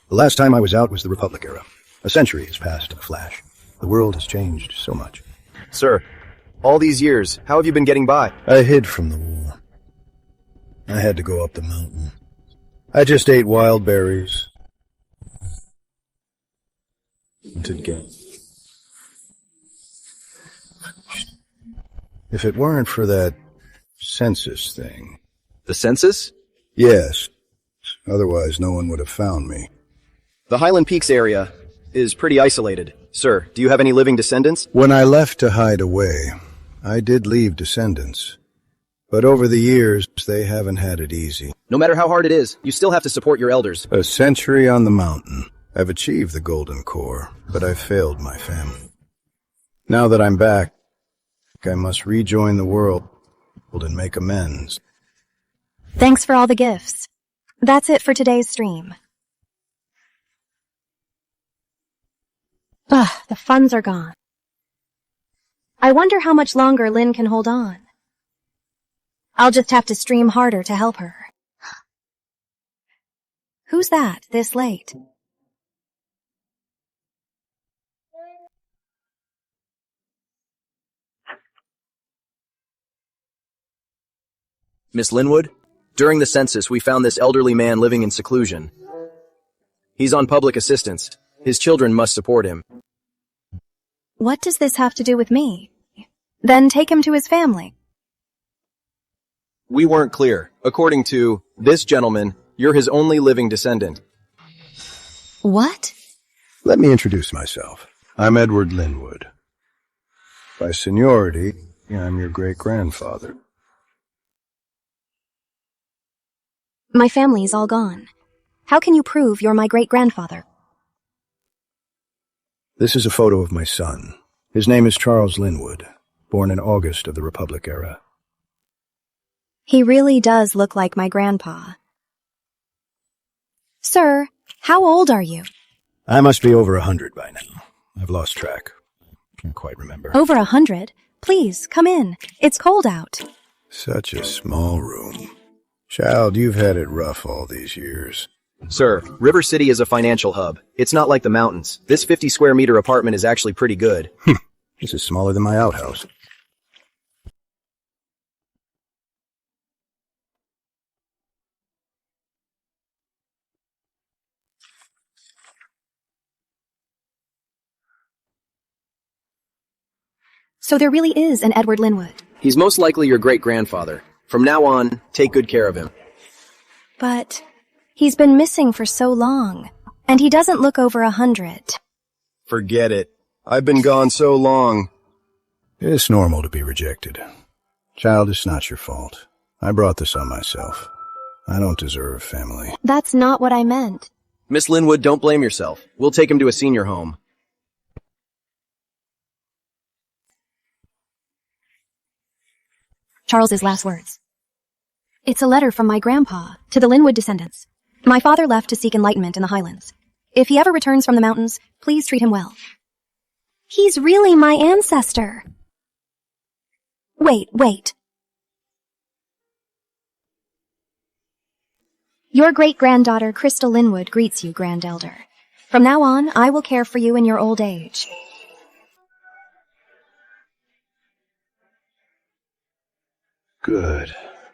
The last time I was out was the Republic era. A century has passed in a flash. The world has changed so much. Sir, all these years, how have you been getting by? I hid from the war. I had to go up the mountain. I just ate wild berries. If it weren't for that census thing... The census? Yes. Otherwise, no one would have found me. The Highland Peaks area is pretty isolated. Sir, do you have any living descendants? When I left to hide away, I did leave descendants. But over the years, they haven't had it easy. No matter how hard it is, you still have to support your elders. A century on the mountain. I've achieved the golden core, but I've failed my family. Now that I'm back, I must rejoin the world and make amends. Thanks for all the gifts. That's it for today's stream. Ugh, the funds are gone. I wonder how much longer Lynn can hold on. I'll just have to stream harder to help her. Who's that, this late? Miss Linwood, during the census, we found this elderly man living in seclusion. He's on public assistance. His children must support him. What does this have to do with me? Then take him to his family. We weren't clear. According to this gentleman, you're his only living descendant. What? Let me introduce myself. I'm Edward Linwood. By seniority, I'm your great-grandfather. My family's all gone. How can you prove you're my great-grandfather? This is a photo of my son. His name is Charles Linwood, born in August of the Republic era. He really does look like my grandpa. Sir, how old are you? I must be over 100 by now. I've lost track. Can't quite remember. Over 100? Please, come in. It's cold out. Such a small room. Child, you've had it rough all these years. Sir, River City is a financial hub. It's not like the mountains. This 50-square-meter apartment is actually pretty good. This is smaller than my outhouse. So there really is an Edward Linwood. He's most likely your great-grandfather. From now on, take good care of him. But he's been missing for so long, and he doesn't look over 100. Forget it. I've been gone so long. It's normal to be rejected. Child, it's not your fault. I brought this on myself. I don't deserve family. That's not what I meant. Miss Linwood, don't blame yourself. We'll take him to a senior home. Charles's last words. It's a letter from my grandpa to the Linwood descendants. My father left to seek enlightenment in the Highlands. If he ever returns from the mountains, please treat him well. He's really my ancestor. Wait. Your great-granddaughter, Crystal Linwood, greets you, Grand Elder. From now on, I will care for you in your old age.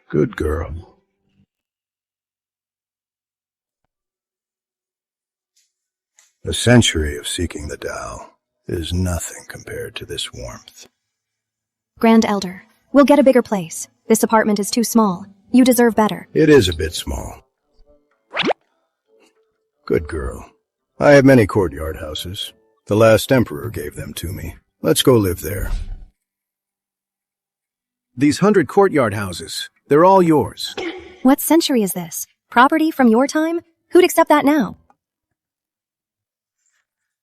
Good girl. A century of seeking the Tao is nothing compared to this warmth. Grand Elder, we'll get a bigger place. This apartment is too small. You deserve better. It is a bit small. Good girl. I have many courtyard houses. The last emperor gave them to me. Let's go live there. These 100 courtyard houses, they're all yours. What century is this? Property from your time? Who'd accept that now?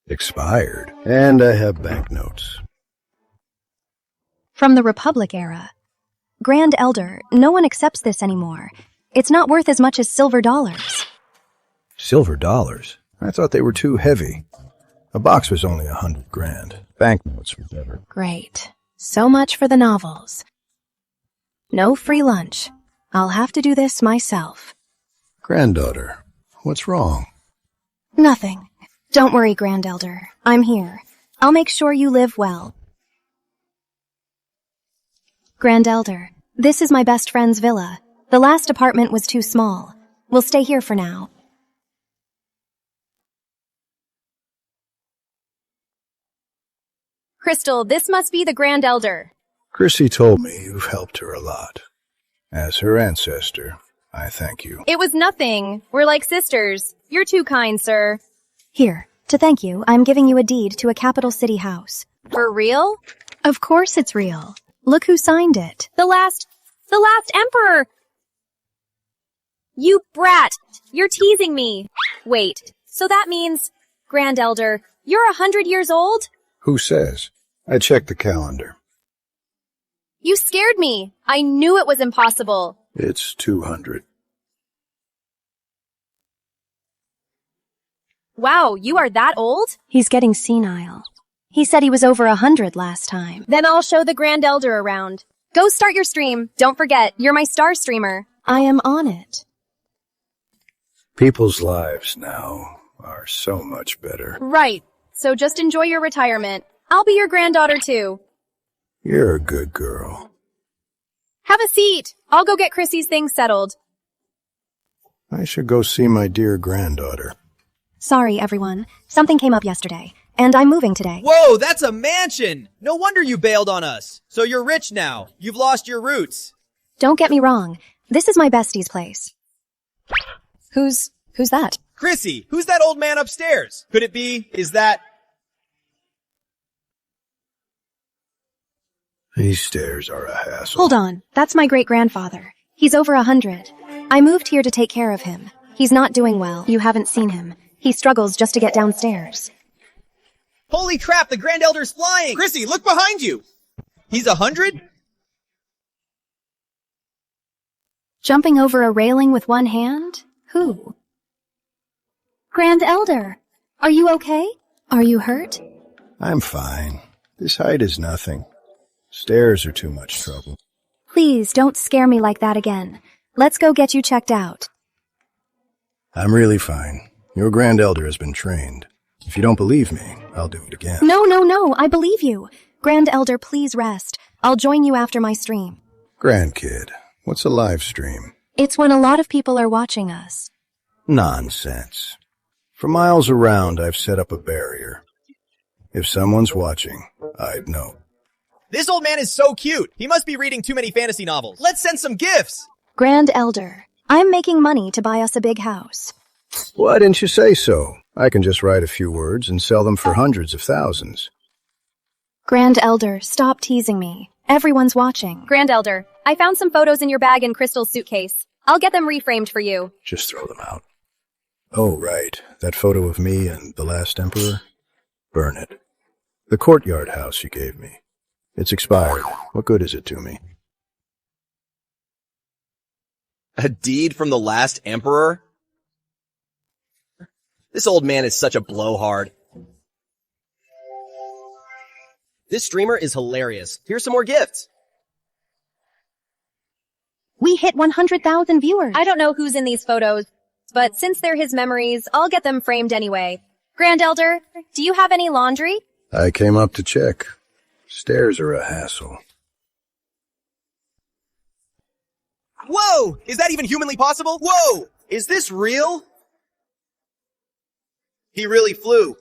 Expired. And I have banknotes. From the Republic era. Grand Elder, no one accepts this anymore. It's not worth as much as silver dollars. Silver dollars? I thought they were too heavy. A box was only 100 grand. Banknotes were better. Great. So much for the novels. No free lunch. I'll have to do this myself. Granddaughter, what's wrong? Nothing. Don't worry, Grand Elder. I'm here. I'll make sure you live well. Grand Elder, this is my best friend's villa. The last apartment was too small. We'll stay here for now. Crystal, this must be the Grand Elder. Chrissy told me you've helped her a lot. As her ancestor, I thank you. It was nothing. We're like sisters. You're too kind, sir. Here, to thank you, I'm giving you a deed to a capital city house. For real? Of course it's real. Look who signed it. The last emperor! You brat! You're teasing me. Wait, so that means, Grand Elder, you're 100 years old? Who says? I checked the calendar. You scared me. I knew it was impossible. It's 200. Wow, you are that old? He's getting senile. He said he was over 100 last time. Then I'll show the Grand Elder around. Go start your stream. Don't forget, you're my star streamer. I am on it. People's lives now are so much better. Right. So just enjoy your retirement. I'll be your granddaughter too. You're a good girl. Have a seat. I'll go get Chrissy's things settled. I should go see my dear granddaughter. Sorry, everyone. Something came up yesterday, and I'm moving today. Whoa, that's a mansion! No wonder you bailed on us. So you're rich now. You've lost your roots. Don't get me wrong. This is my bestie's place. Who's that? Chrissy, who's that old man upstairs? Could it be, is that... These stairs are a hassle. Hold on. That's my great-grandfather. He's over 100. I moved here to take care of him. He's not doing well. You haven't seen him. He struggles just to get downstairs. Holy crap, the Grand Elder's flying! Chrissy, look behind you! He's 100? Jumping over a railing with one hand? Who? Grand Elder, are you okay? Are you hurt? I'm fine. This height is nothing. Stairs are too much trouble. Please don't scare me like that again. Let's go get you checked out. I'm really fine. Your Grand Elder has been trained. If you don't believe me, I'll do it again. No, I believe you. Grand Elder, please rest. I'll join you after my stream. Grandkid, what's a live stream? It's when a lot of people are watching us. Nonsense. For miles around, I've set up a barrier. If someone's watching, I'd know. This old man is so cute. He must be reading too many fantasy novels. Let's send some gifts. Grand Elder, I'm making money to buy us a big house. Why didn't you say so? I can just write a few words and sell them for hundreds of thousands. Grand Elder, stop teasing me. Everyone's watching. Grand Elder, I found some photos in your bag in Crystal's suitcase. I'll get them reframed for you. Just throw them out. Oh, right. That photo of me and the last emperor? Burn it. The courtyard house you gave me. It's expired. What good is it to me? A deed from the last emperor? This old man is such a blowhard. This streamer is hilarious. Here's some more gifts. We hit 100,000 viewers. I don't know who's in these photos, but since they're his memories, I'll get them framed anyway. Grand Elder, do you have any laundry? I came up to check. Stairs are a hassle. Whoa! Is that even humanly possible? Whoa! Is this real? He really flew.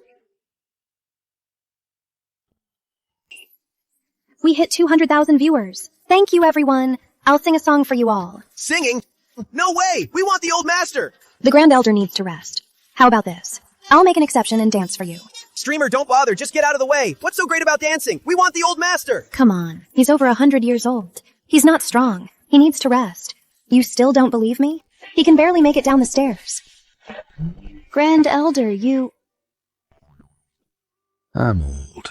We hit 200,000 viewers. Thank you, everyone. I'll sing a song for you all. Singing? No way! We want the old master! The Grand Elder needs to rest. How about this? I'll make an exception and dance for you. Streamer, don't bother. Just get out of the way. What's so great about dancing? We want the old master! Come on. He's over 100 years old. He's not strong. He needs to rest. You still don't believe me? He can barely make it down the stairs. Grand Elder, you... I'm old.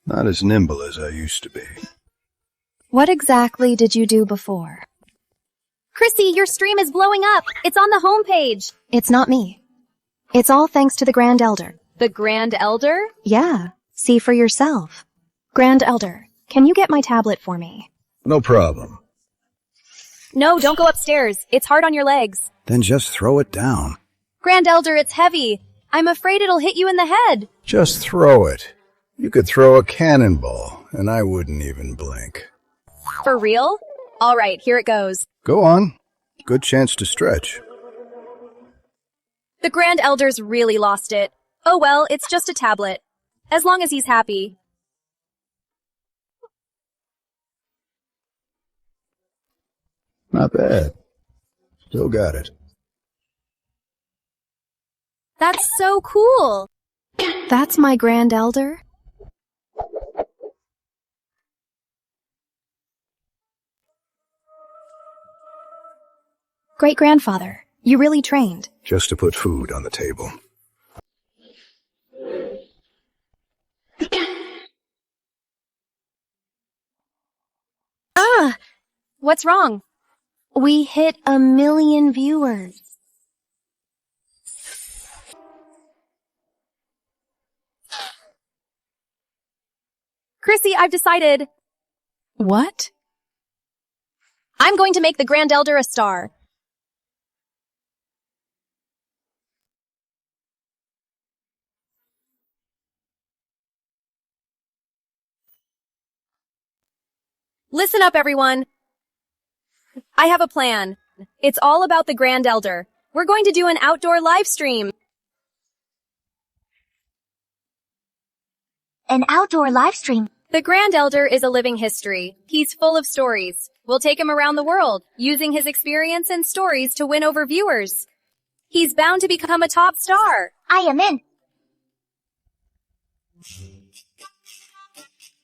Not as nimble as I used to be. What exactly did you do before? Chrissy, your stream is blowing up. It's on the homepage. It's not me. It's all thanks to the Grand Elder. The Grand Elder? Yeah. See for yourself. Grand Elder, can you get my tablet for me? No problem. No, don't go upstairs. It's hard on your legs. Then just throw it down. Grand Elder, it's heavy. I'm afraid it'll hit you in the head. Just throw it. You could throw a cannonball, and I wouldn't even blink. For real? All right, here it goes. Go on. Good chance to stretch. The Grand Elder's really lost it. Oh well, it's just a tablet. As long as he's happy. Not bad. Still got it. That's so cool. That's my Grand Elder? Great-grandfather, you really trained. Just to put food on the table. What's wrong? We hit 1 million viewers. Chrissy, I've decided. What? I'm going to make the Grand Elder a star. Listen up, everyone. I have a plan. It's all about the Grand Elder. We're going to do an outdoor live stream. An outdoor live stream. The Grand Elder is a living history. He's full of stories. We'll take him around the world, using his experience and stories to win over viewers. He's bound to become a top star. I am in.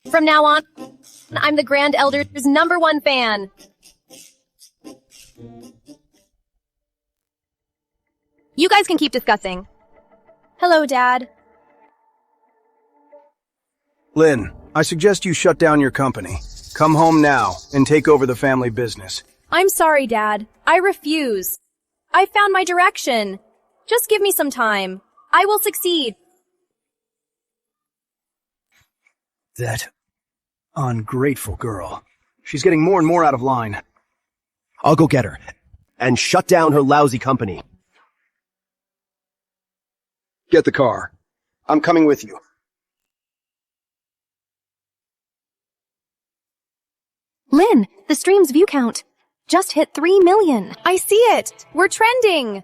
From now on, I'm the Grand Elder's #1 fan. You guys can keep discussing. Hello, Dad. Lynn, I suggest you shut down your company. Come home now and take over the family business. I'm sorry, Dad. I refuse. I found my direction. Just give me some time. I will succeed. That ungrateful girl. She's getting more and more out of line. I'll go get her and shut down her lousy company. Get the car. I'm coming with you. Lynn, the stream's view count just hit 3 million. I see it. We're trending.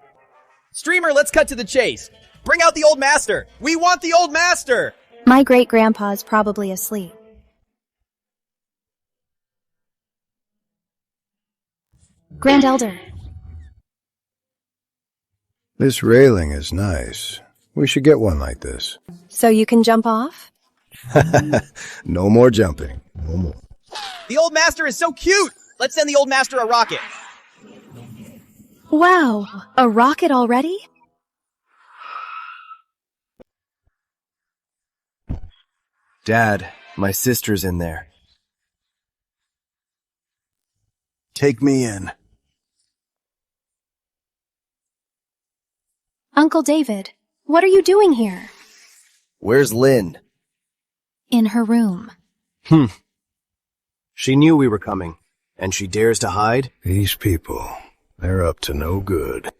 Streamer, let's cut to the chase. Bring out the old master. We want the old master. My great-grandpa's probably asleep. Grand Elder. This railing is nice. We should get one like this. So you can jump off? No more jumping. No more. The old master is so cute. Let's send the old master a rocket. Wow, a rocket already? Dad, my sister's in there. Take me in. Uncle David, what are you doing here? Where's Lynn? In her room. She knew we were coming, and she dares to hide? These people, they're up to no good.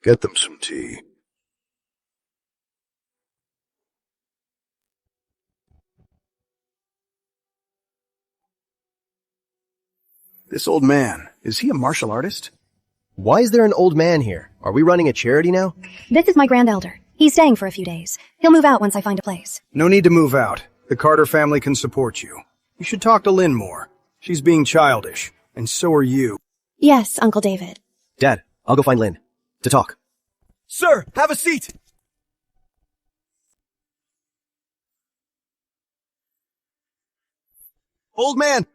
Get them some tea. This old man, is he a martial artist? Why is there an old man here? Are we running a charity now? This is my Grand Elder. He's staying for a few days. He'll move out once I find a place. No need to move out. The Carter family can support you. You should talk to Lynn more. She's being childish, and so are you. Yes, Uncle David. Dad, I'll go find Lynn. To talk. Sir, have a seat. Old man,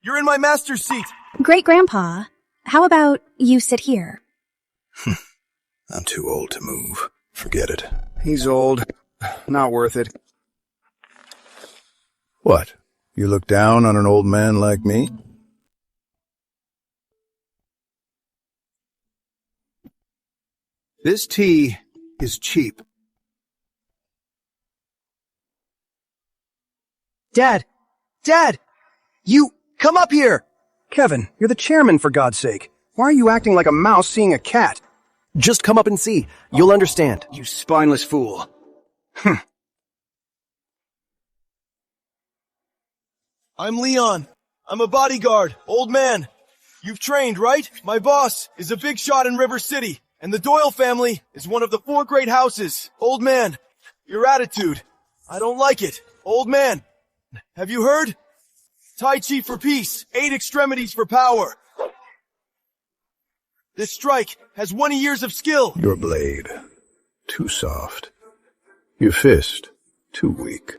you're in my master's seat. Great-grandpa, how about you sit here? I'm too old to move. Forget it. He's old. Not worth it. What? You look down on an old man like me? This tea is cheap. Dad! You, come up here! Kevin, you're the chairman, for God's sake. Why are you acting like a mouse seeing a cat? Just come up and see. You'll understand. You spineless fool. I'm Leon. I'm a bodyguard, old man. You've trained, right? My boss is a big shot in River City, and the Doyle family is one of the 4 great houses. Old man, your attitude. I don't like it. Old man, have you heard? Tai Chi for peace, 8 extremities for power. This strike has 20 years of skill. Your blade, too soft. Your fist, too weak.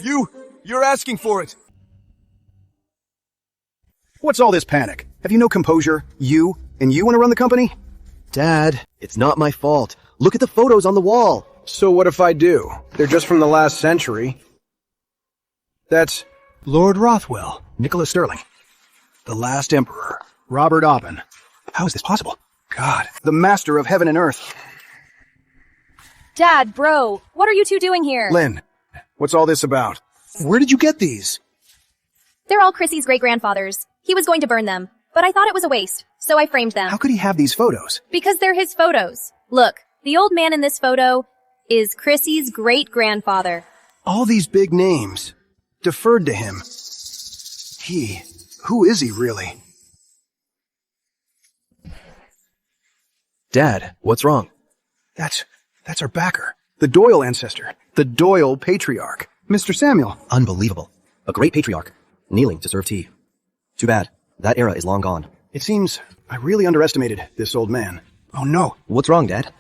You're asking for it. What's all this panic? Have you no composure? You want to run the company? Dad, it's not my fault. Look at the photos on the wall. So what if I do? They're just from the last century. That's Lord Rothwell, Nicholas Sterling, the last emperor, Robert Oppen. How is this possible? God, the master of heaven and earth. Dad, bro, what are you two doing here? Lynn, what's all this about? Where did you get these? They're all Chrissy's great-grandfathers. He was going to burn them, but I thought it was a waste, so I framed them. How could he have these photos? Because they're his photos. Look, the old man in this photo is Chrissy's great-grandfather. All these big names deferred to him. Who is he really? Dad, what's wrong? That's our backer. The Doyle ancestor. The Doyle patriarch. Mr. Samuel. Unbelievable. A great patriarch, kneeling to serve tea. Too bad. That era is long gone. It seems I really underestimated this old man. Oh no. What's wrong, Dad?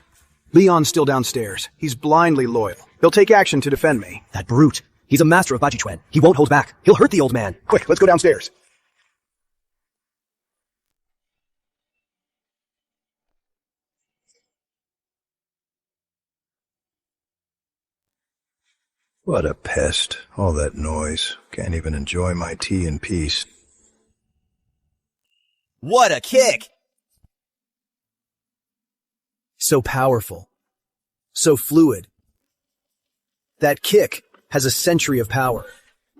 Leon's still downstairs. He's blindly loyal. He'll take action to defend me. That brute. He's a master of Bajichuan. He won't hold back. He'll hurt the old man. Quick, let's go downstairs. What a pest. All that noise. Can't even enjoy my tea in peace. What a kick! So powerful. So fluid. That kick has a century of power.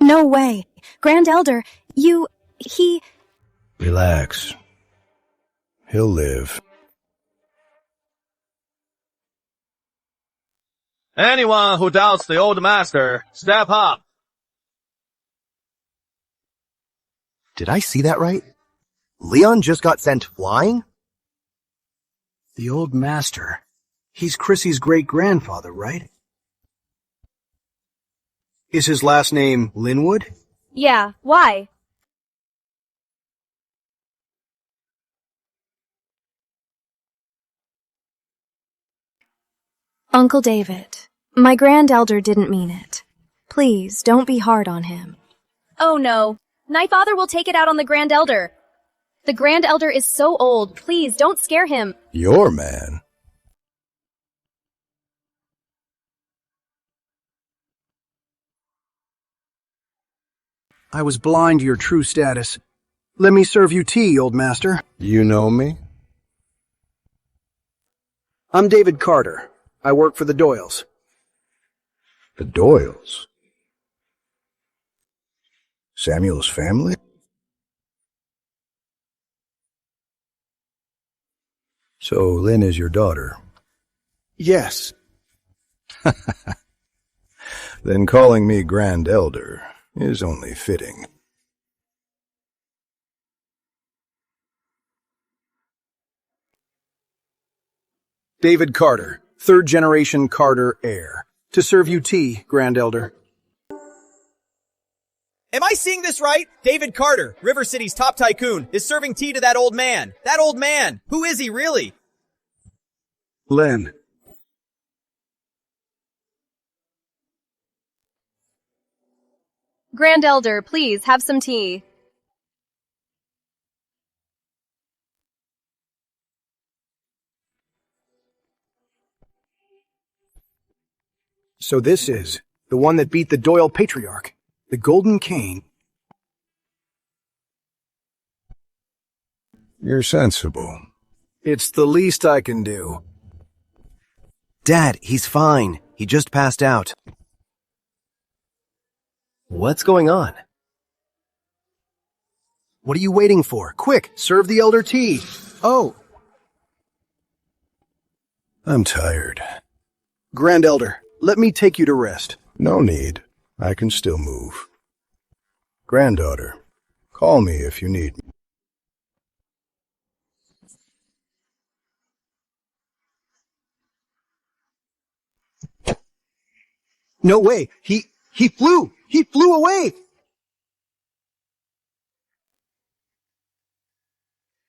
No way. Grand Elder, he... Relax. He'll live. Anyone who doubts the old master, step up. Did I see that right? Leon just got sent flying? The old master. He's Chrissy's great-grandfather, right? Is his last name Linwood? Yeah, why? Uncle David, my Grand Elder didn't mean it. Please, don't be hard on him. Oh no. My father will take it out on the Grand Elder. The Grand Elder is so old. Please, don't scare him. Your man? I was blind to your true status. Let me serve you tea, old master. You know me? I'm David Carter. I work for the Doyles. The Doyles? Samuel's family? So Lynn is your daughter? Yes. Then calling me Grand Elder is only fitting. David Carter, third-generation Carter heir. To serve you tea, Grand Elder. Am I seeing this right? David Carter, River City's top tycoon, is serving tea to that old man. That old man! Who is he really? Lynn. Grand Elder, please, have some tea. So this is the one that beat the Doyle patriarch, the Golden Cane. You're sensible. It's the least I can do. Dad, he's fine. He just passed out. What's going on? What are you waiting for? Quick, serve the elder tea. Oh, I'm tired. Grand Elder, let me take you to rest. No need. I can still move. Granddaughter, call me if you need me. No way. He flew. He flew away.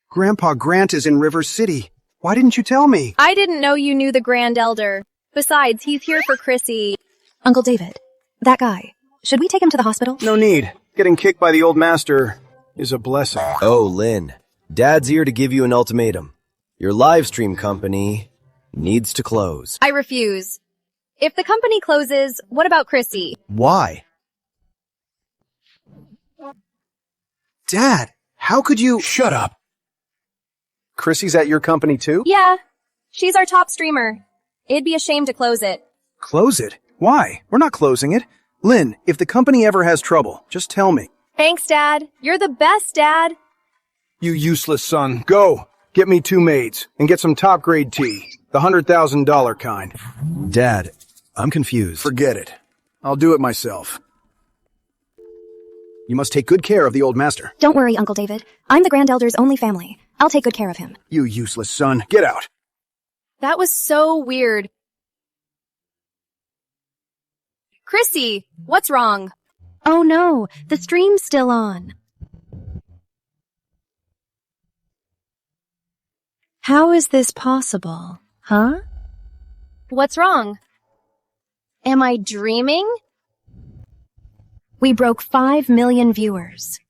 Grandpa Grant is in River City. Why didn't you tell me? I didn't know you knew the Grand Elder. Besides, he's here for Chrissy. Uncle David, that guy. Should we take him to the hospital? No need. Getting kicked by the old master is a blessing. Oh, Lynn. Dad's here to give you an ultimatum. Your Livestream company needs to close. I refuse. If the company closes, what about Chrissy? Why? Dad, how could you— Shut up. Chrissy's at your company too? Yeah, she's our top streamer. It'd be a shame to close it. Close it? Why? We're not closing it. Lynn, if the company ever has trouble, just tell me. Thanks, Dad. You're the best, Dad. You useless son. Go. Get me 2 maids and get some top-grade tea. The $100,000 kind. Dad, I'm confused. Forget it. I'll do it myself. You must take good care of the old master. Don't worry, Uncle David. I'm the Grand Elder's only family. I'll take good care of him. You useless son. Get out. That was so weird. Chrissy, what's wrong? Oh no, the stream's still on. How is this possible, huh? What's wrong? Am I dreaming? We broke 5 million viewers.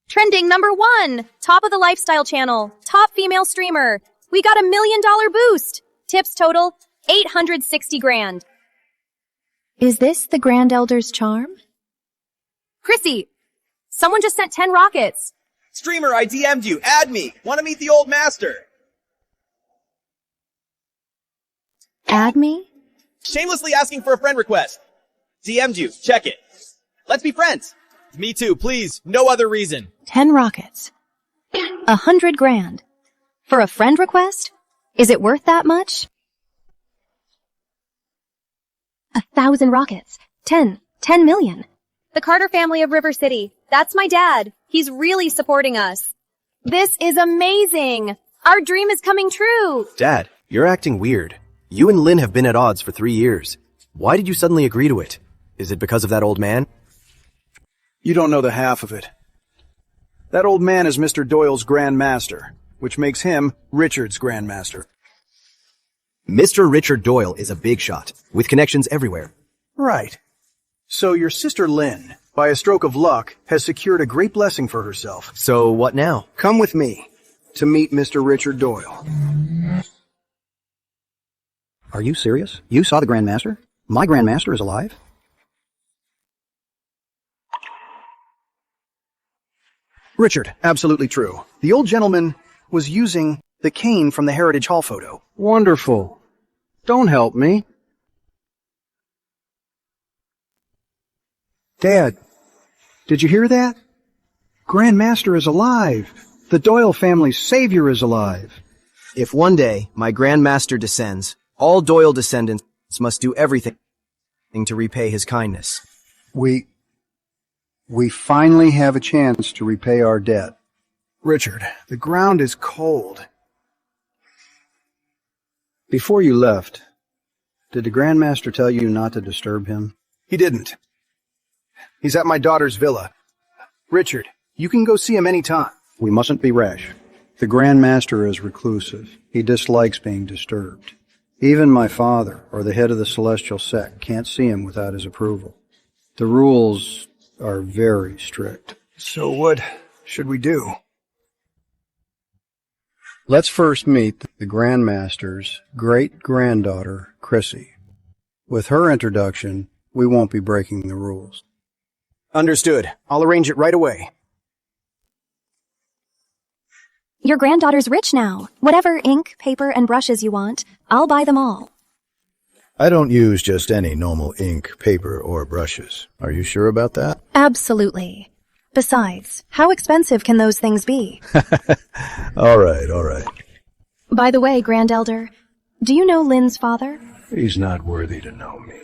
Trending #1, top of the lifestyle channel, top female streamer. We got $1 million boost. Tips total, 860 grand. Is this the Grand Elder's charm? Chrissy, someone just sent 10 rockets. Streamer, I DM'd you. Add me. Want to meet the old master. Add me? Shamelessly asking for a friend request. DM'd you. Check it. Let's be friends. Me too, please. No other reason. 10 rockets. 100 grand. For a friend request? Is it worth that much? 1,000 rockets. 10 million. The Carter family of River City. That's my dad. He's really supporting us. This is amazing. Our dream is coming true. Dad, you're acting weird. You and Lynn have been at odds for 3 years. Why did you suddenly agree to it? Is it because of that old man? You don't know the half of it. That old man is Mr. Doyle's Grand Master, which makes him Richard's Grand Master. Mr. Richard Doyle is a big shot, with connections everywhere. Right. So your sister Lynn, by a stroke of luck, has secured a great blessing for herself. So what now? Come with me to meet Mr. Richard Doyle. Are you serious? You saw the Grand Master? My Grand Master is alive? Richard, absolutely true. The old gentleman was using the cane from the Heritage Hall photo. Wonderful. Don't help me. Dad, did you hear that? Grand Master is alive. The Doyle family's savior is alive. If one day my Grand Master descends, all Doyle descendants must do everything to repay his kindness. We finally have a chance to repay our debt. Richard, the ground is cold. Before you left, did the Grand Master tell you not to disturb him? He didn't. He's at my daughter's villa. Richard, you can go see him any time. We mustn't be rash. The Grand Master is reclusive. He dislikes being disturbed. Even my father, or the head of the celestial sect, can't see him without his approval. The rules are very strict. So what should we do? Let's first meet the Grand Master's great-granddaughter, Chrissy. With her introduction, we won't be breaking the rules. Understood. I'll arrange it right away. Your granddaughter's rich now. Whatever ink, paper, and brushes you want, I'll buy them all. I don't use just any normal ink, paper, or brushes. Are you sure about that? Absolutely. Besides, how expensive can those things be? All right. By the way, Grand Elder, do you know Lynn's father? He's not worthy to know me.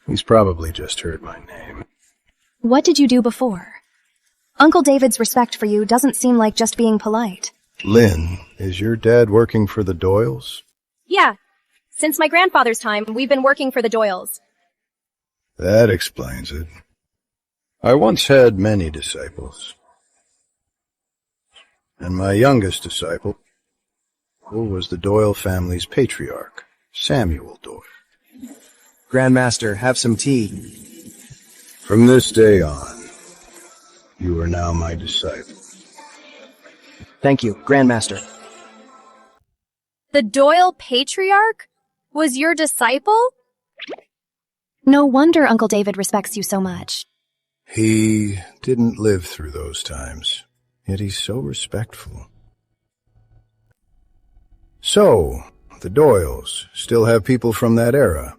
He's probably just heard my name. What did you do before? Uncle David's respect for you doesn't seem like just being polite. Lynn, is your dad working for the Doyles? Yeah. Since my grandfather's time, we've been working for the Doyles. That explains it. I once had many disciples. And my youngest disciple was the Doyle family's patriarch, Samuel Doyle. Grandmaster, have some tea. From this day on, you are now my disciple. Thank you, Grandmaster. The Doyle patriarch was your disciple? No wonder Uncle David respects you so much. He didn't live through those times, yet he's so respectful. So, the Doyles still have people from that era.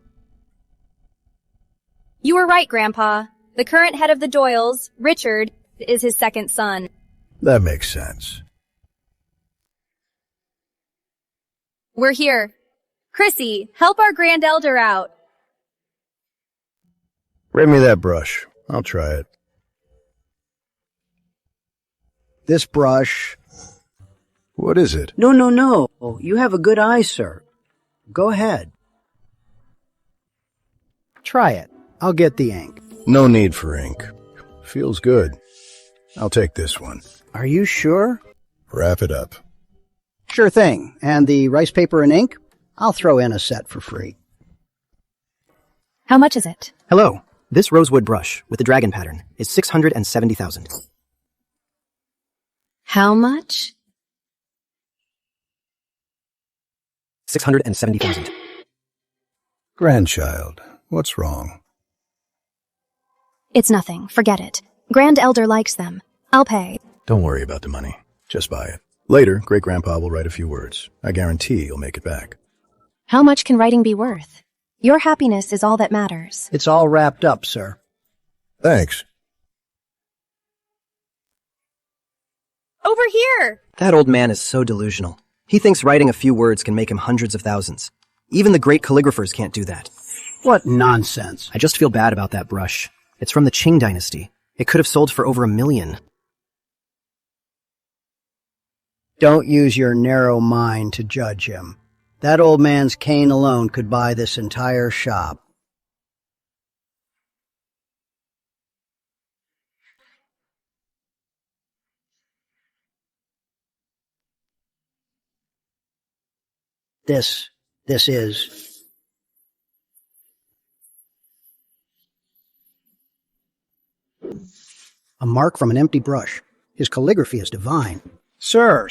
You were right, Grandpa. The current head of the Doyles, Richard, is his second son. That makes sense. We're here. Chrissy, help our Grand Elder out. Bring me that brush. I'll try it. This brush... What is it? No. You have a good eye, sir. Go ahead. Try it. I'll get the ink. No need for ink. Feels good. I'll take this one. Are you sure? Wrap it up. Sure thing. And the rice paper and ink? I'll throw in a set for free. How much is it? Hello. This rosewood brush with the dragon pattern is 670,000. How much? 670,000. Grandchild, what's wrong? It's nothing. Forget it. Grand Elder likes them. I'll pay. Don't worry about the money. Just buy it. Later, Great-Grandpa will write a few words. I guarantee you'll make it back. How much can writing be worth? Your happiness is all that matters. It's all wrapped up, sir. Thanks. Over here! That old man is so delusional. He thinks writing a few words can make him hundreds of thousands. Even the great calligraphers can't do that. What nonsense. I just feel bad about that brush. It's from the Qing dynasty. It could have sold for over $1 million. Don't use your narrow mind to judge him. That old man's cane alone could buy this entire shop. This is... a mark from an empty brush. His calligraphy is divine. Sir!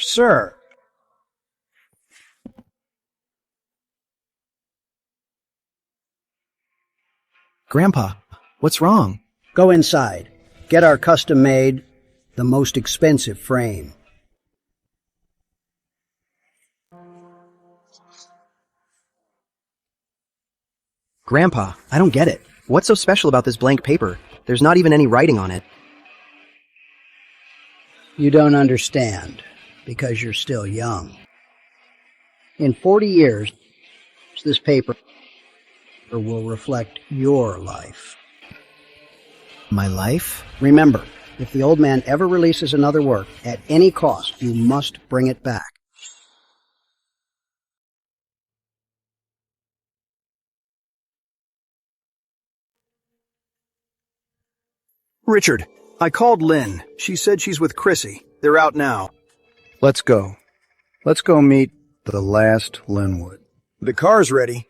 Grandpa, what's wrong? Go inside. Get our custom-made, the most expensive frame. Grandpa, I don't get it. What's so special about this blank paper? There's not even any writing on it. You don't understand, because you're still young. In 40 years, this paper will reflect your life. My life? Remember, if the old man ever releases another work, at any cost, you must bring it back. Richard, I called Lynn. She said she's with Chrissy. They're out now. Let's go. Let's go meet the last Linwood. The car's ready.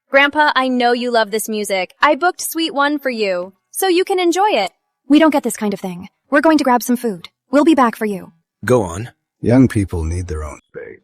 Grandpa, I know you love this music. I booked Suite 1 for you, so you can enjoy it. We don't get this kind of thing. We're going to grab some food. We'll be back for you. Go on. Young people need their own space.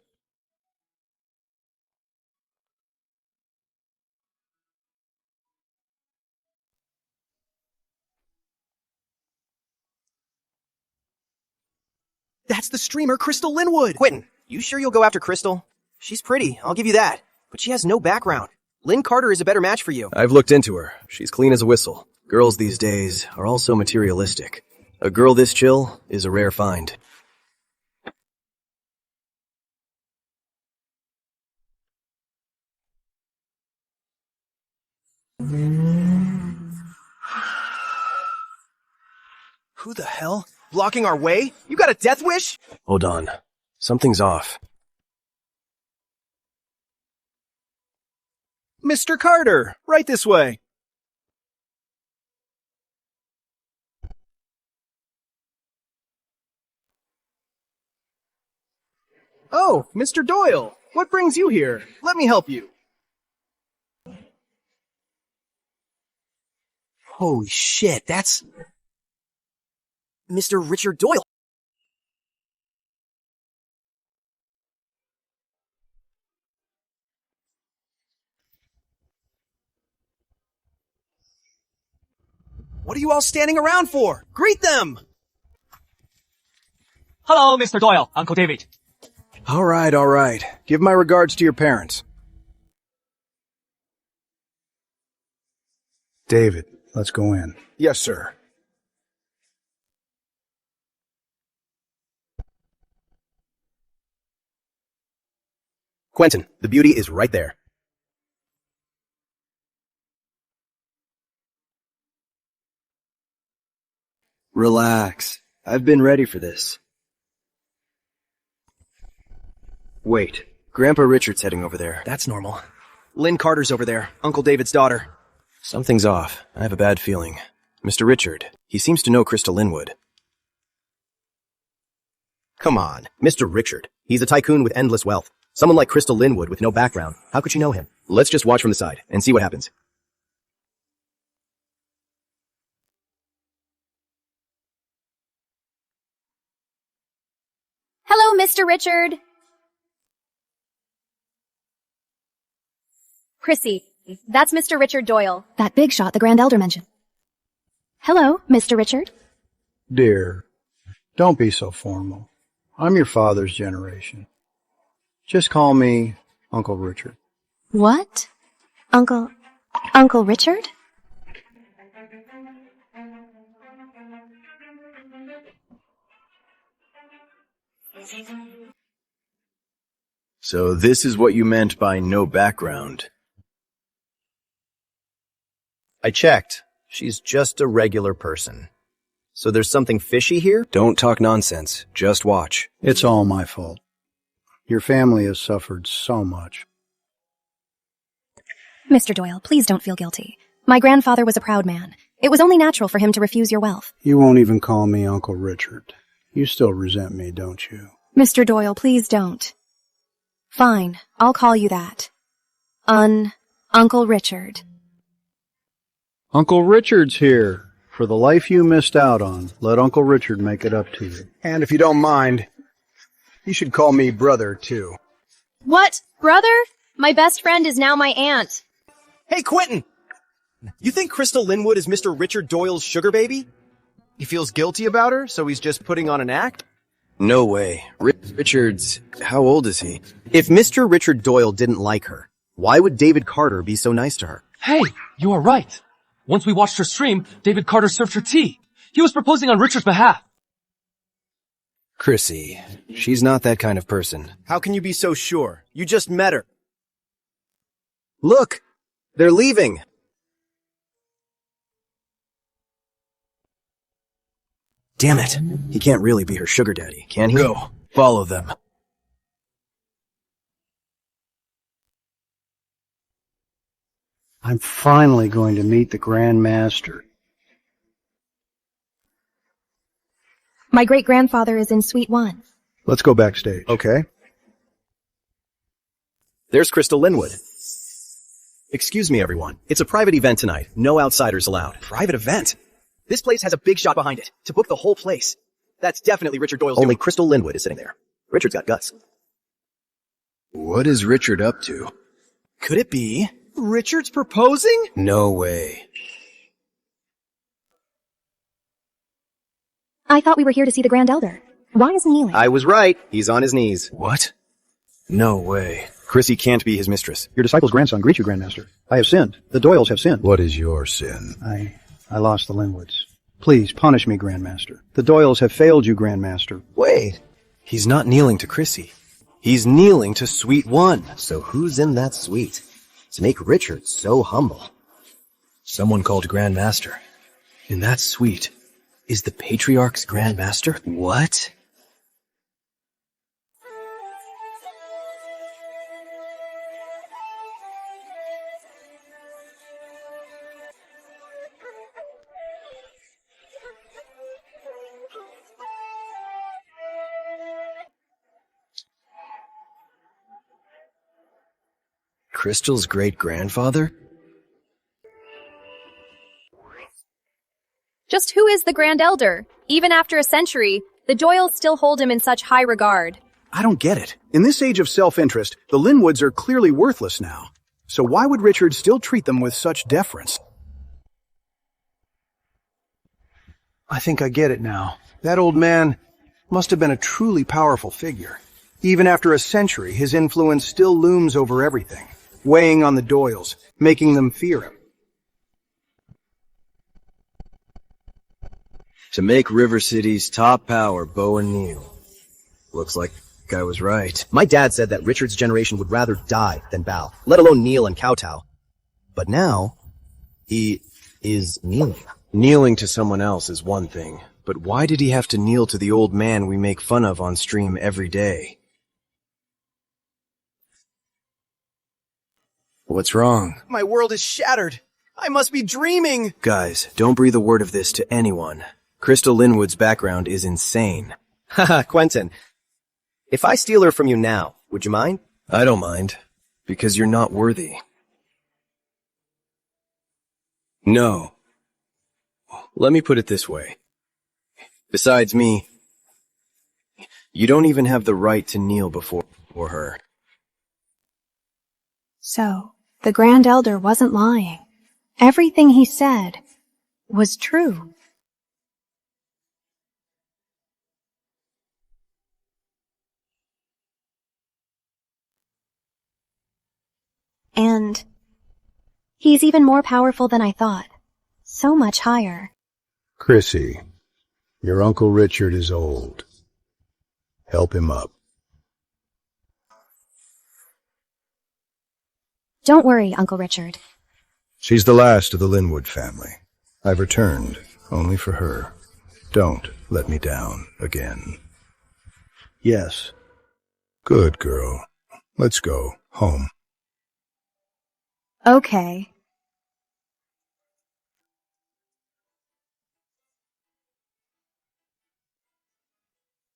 That's the streamer Crystal Linwood! Quentin, you sure you'll go after Crystal? She's pretty, I'll give you that. But she has no background. Lynn Carter is a better match for you. I've looked into her. She's clean as a whistle. Girls these days are all so materialistic. A girl this chill is a rare find. Who the hell? Blocking our way? You got a death wish? Hold on. Something's off. Mr. Carter, right this way. Oh, Mr. Doyle, what brings you here? Let me help you. Holy shit, that's Mr. Richard Doyle. What are you all standing around for? Greet them! Hello, Mr. Doyle, Uncle David. All right. Give my regards to your parents. David, let's go in. Yes, sir. Quentin, the beauty is right there. Relax. I've been ready for this. Wait, Grandpa Richard's heading over there. That's normal. Lynn Carter's over there, Uncle David's daughter. Something's off. I have a bad feeling. Mr. Richard, he seems to know Crystal Linwood. Come on, Mr. Richard. He's a tycoon with endless wealth. Someone like Crystal Linwood with no background. How could you know him? Let's just watch from the side and see what happens. Hello, Mr. Richard. Chrissy, that's Mr. Richard Doyle. That big shot the Grand Elder mentioned. Hello, Mr. Richard. Dear, don't be so formal. I'm your father's generation. Just call me Uncle Richard. What? Uncle Richard? So this is what you meant by no background. I checked. She's just a regular person. So there's something fishy here? Don't talk nonsense. Just watch. It's all my fault. Your family has suffered so much. Mr. Doyle, please don't feel guilty. My grandfather was a proud man. It was only natural for him to refuse your wealth. You won't even call me Uncle Richard. You still resent me, don't you? Mr. Doyle, please don't. Fine, I'll call you that. Uncle Richard. Uncle Richard's here. For the life you missed out on, let Uncle Richard make it up to you. And if you don't mind, you should call me brother, too. What? Brother? My best friend is now my aunt. Hey, Quentin! You think Crystal Linwood is Mr. Richard Doyle's sugar baby? He feels guilty about her, so he's just putting on an act? No way. Richard's... how old is he? If Mr. Richard Doyle didn't like her, why would David Carter be so nice to her? Hey, you are right. Once we watched her stream, David Carter served her tea. He was proposing on Richard's behalf. Chrissy, she's not that kind of person. How can you be so sure? You just met her. Look! They're leaving! Damn it. He can't really be her sugar daddy, can he? Go. Follow them. I'm finally going to meet the Grand Master. My great-grandfather is in Suite 1. Let's go backstage. Okay. There's Crystal Linwood. Excuse me, everyone. It's a private event tonight. No outsiders allowed. Private event? This place has a big shot behind it. To book the whole place. That's definitely Richard Doyle's Only doing. Crystal Linwood is sitting there. Richard's got guts. What is Richard up to? Could it be Richard's proposing? No way. I thought we were here to see the Grand Elder. Why is he kneeling? I was right. He's on his knees. What? No way. Chrissy can't be his mistress. Your disciple's grandson greets you, Grandmaster. I have sinned. The Doyles have sinned. What is your sin? I lost the Linwoods. Please, punish me, Grandmaster. The Doyles have failed you, Grandmaster. Wait. He's not kneeling to Chrissy. He's kneeling to Sweet One. So who's in that suite to make Richard so humble? Someone called Grandmaster. In that suite is the Patriarch's Grandmaster? What? Crystal's great-grandfather? Just who is the Grand Elder? Even after a century, the Doyles still hold him in such high regard. I don't get it. In this age of self-interest, the Linwoods are clearly worthless now. So why would Richard still treat them with such deference? I think I get it now. That old man must have been a truly powerful figure. Even after a century, his influence still looms over everything, weighing on the Doyles, making them fear him. To make River City's top power bow and kneel. Looks like I was right. My dad said that Richard's generation would rather die than bow, let alone kneel and kowtow. But now, he is kneeling. Kneeling to someone else is one thing, but why did he have to kneel to the old man we make fun of on stream every day? What's wrong? My world is shattered. I must be dreaming. Guys, don't breathe a word of this to anyone. Crystal Linwood's background is insane. Haha, Quentin. If I steal her from you now, would you mind? I don't mind, because you're not worthy. No. Let me put it this way. Besides me, you don't even have the right to kneel before her. So, the Grand Elder wasn't lying. Everything he said was true. And he's even more powerful than I thought. So much higher. Chrissy, your Uncle Richard is old. Help him up. Don't worry, Uncle Richard. She's the last of the Linwood family. I've returned, only for her. Don't let me down again. Yes. Good girl. Let's go home. Okay.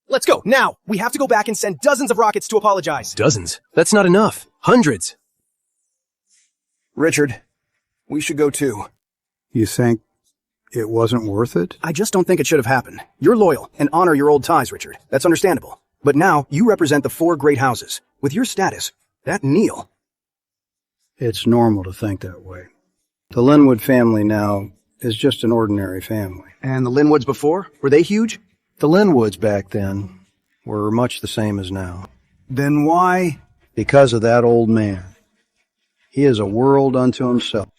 Let's go, now! We have to go back and send dozens of rockets to apologize. Dozens? That's not enough. Hundreds. Richard, we should go too. You think it wasn't worth it? I just don't think it should have happened. You're loyal and honor your old ties, Richard. That's understandable. But now you represent the 4 great houses. With your status, that kneel. It's normal to think that way. The Linwood family now is just an ordinary family. And the Linwoods before? Were they huge? The Linwoods back then were much the same as now. Then why? Because of that old man. He is a world unto himself.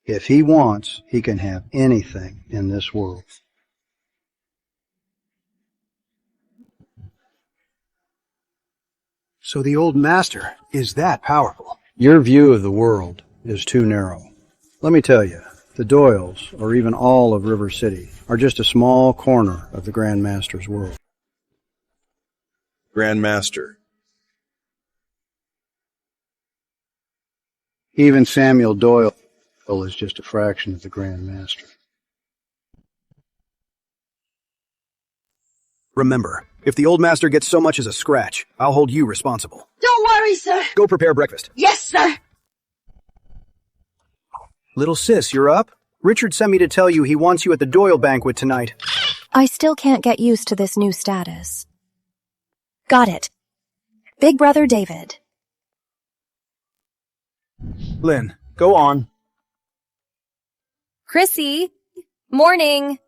If he wants, he can have anything in this world. So the old master is that powerful. Your view of the world is too narrow. Let me tell you, the Doyles, or even all of River City, are just a small corner of the Grand Master's world. Grand Master. Even Samuel Doyle is just a fraction of the Grand Master. Remember, if the old master gets so much as a scratch, I'll hold you responsible. Don't worry, sir. Go prepare breakfast. Yes, sir. Little sis, you're up? Richard sent me to tell you he wants you at the Doyle banquet tonight. I still can't get used to this new status. Got it. Big Brother David. Lynn, go on. Chrissy, morning.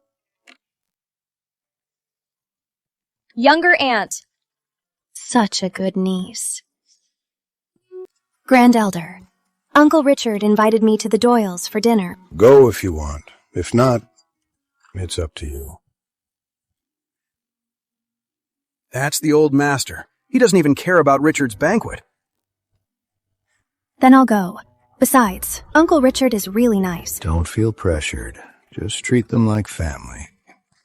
Younger aunt. Such a good niece. Grand Elder, Uncle Richard invited me to the Doyles for dinner. Go if you want. If not, it's up to you. That's the old master. He doesn't even care about Richard's banquet. Then I'll go. Besides, Uncle Richard is really nice. Don't feel pressured. Just treat them like family.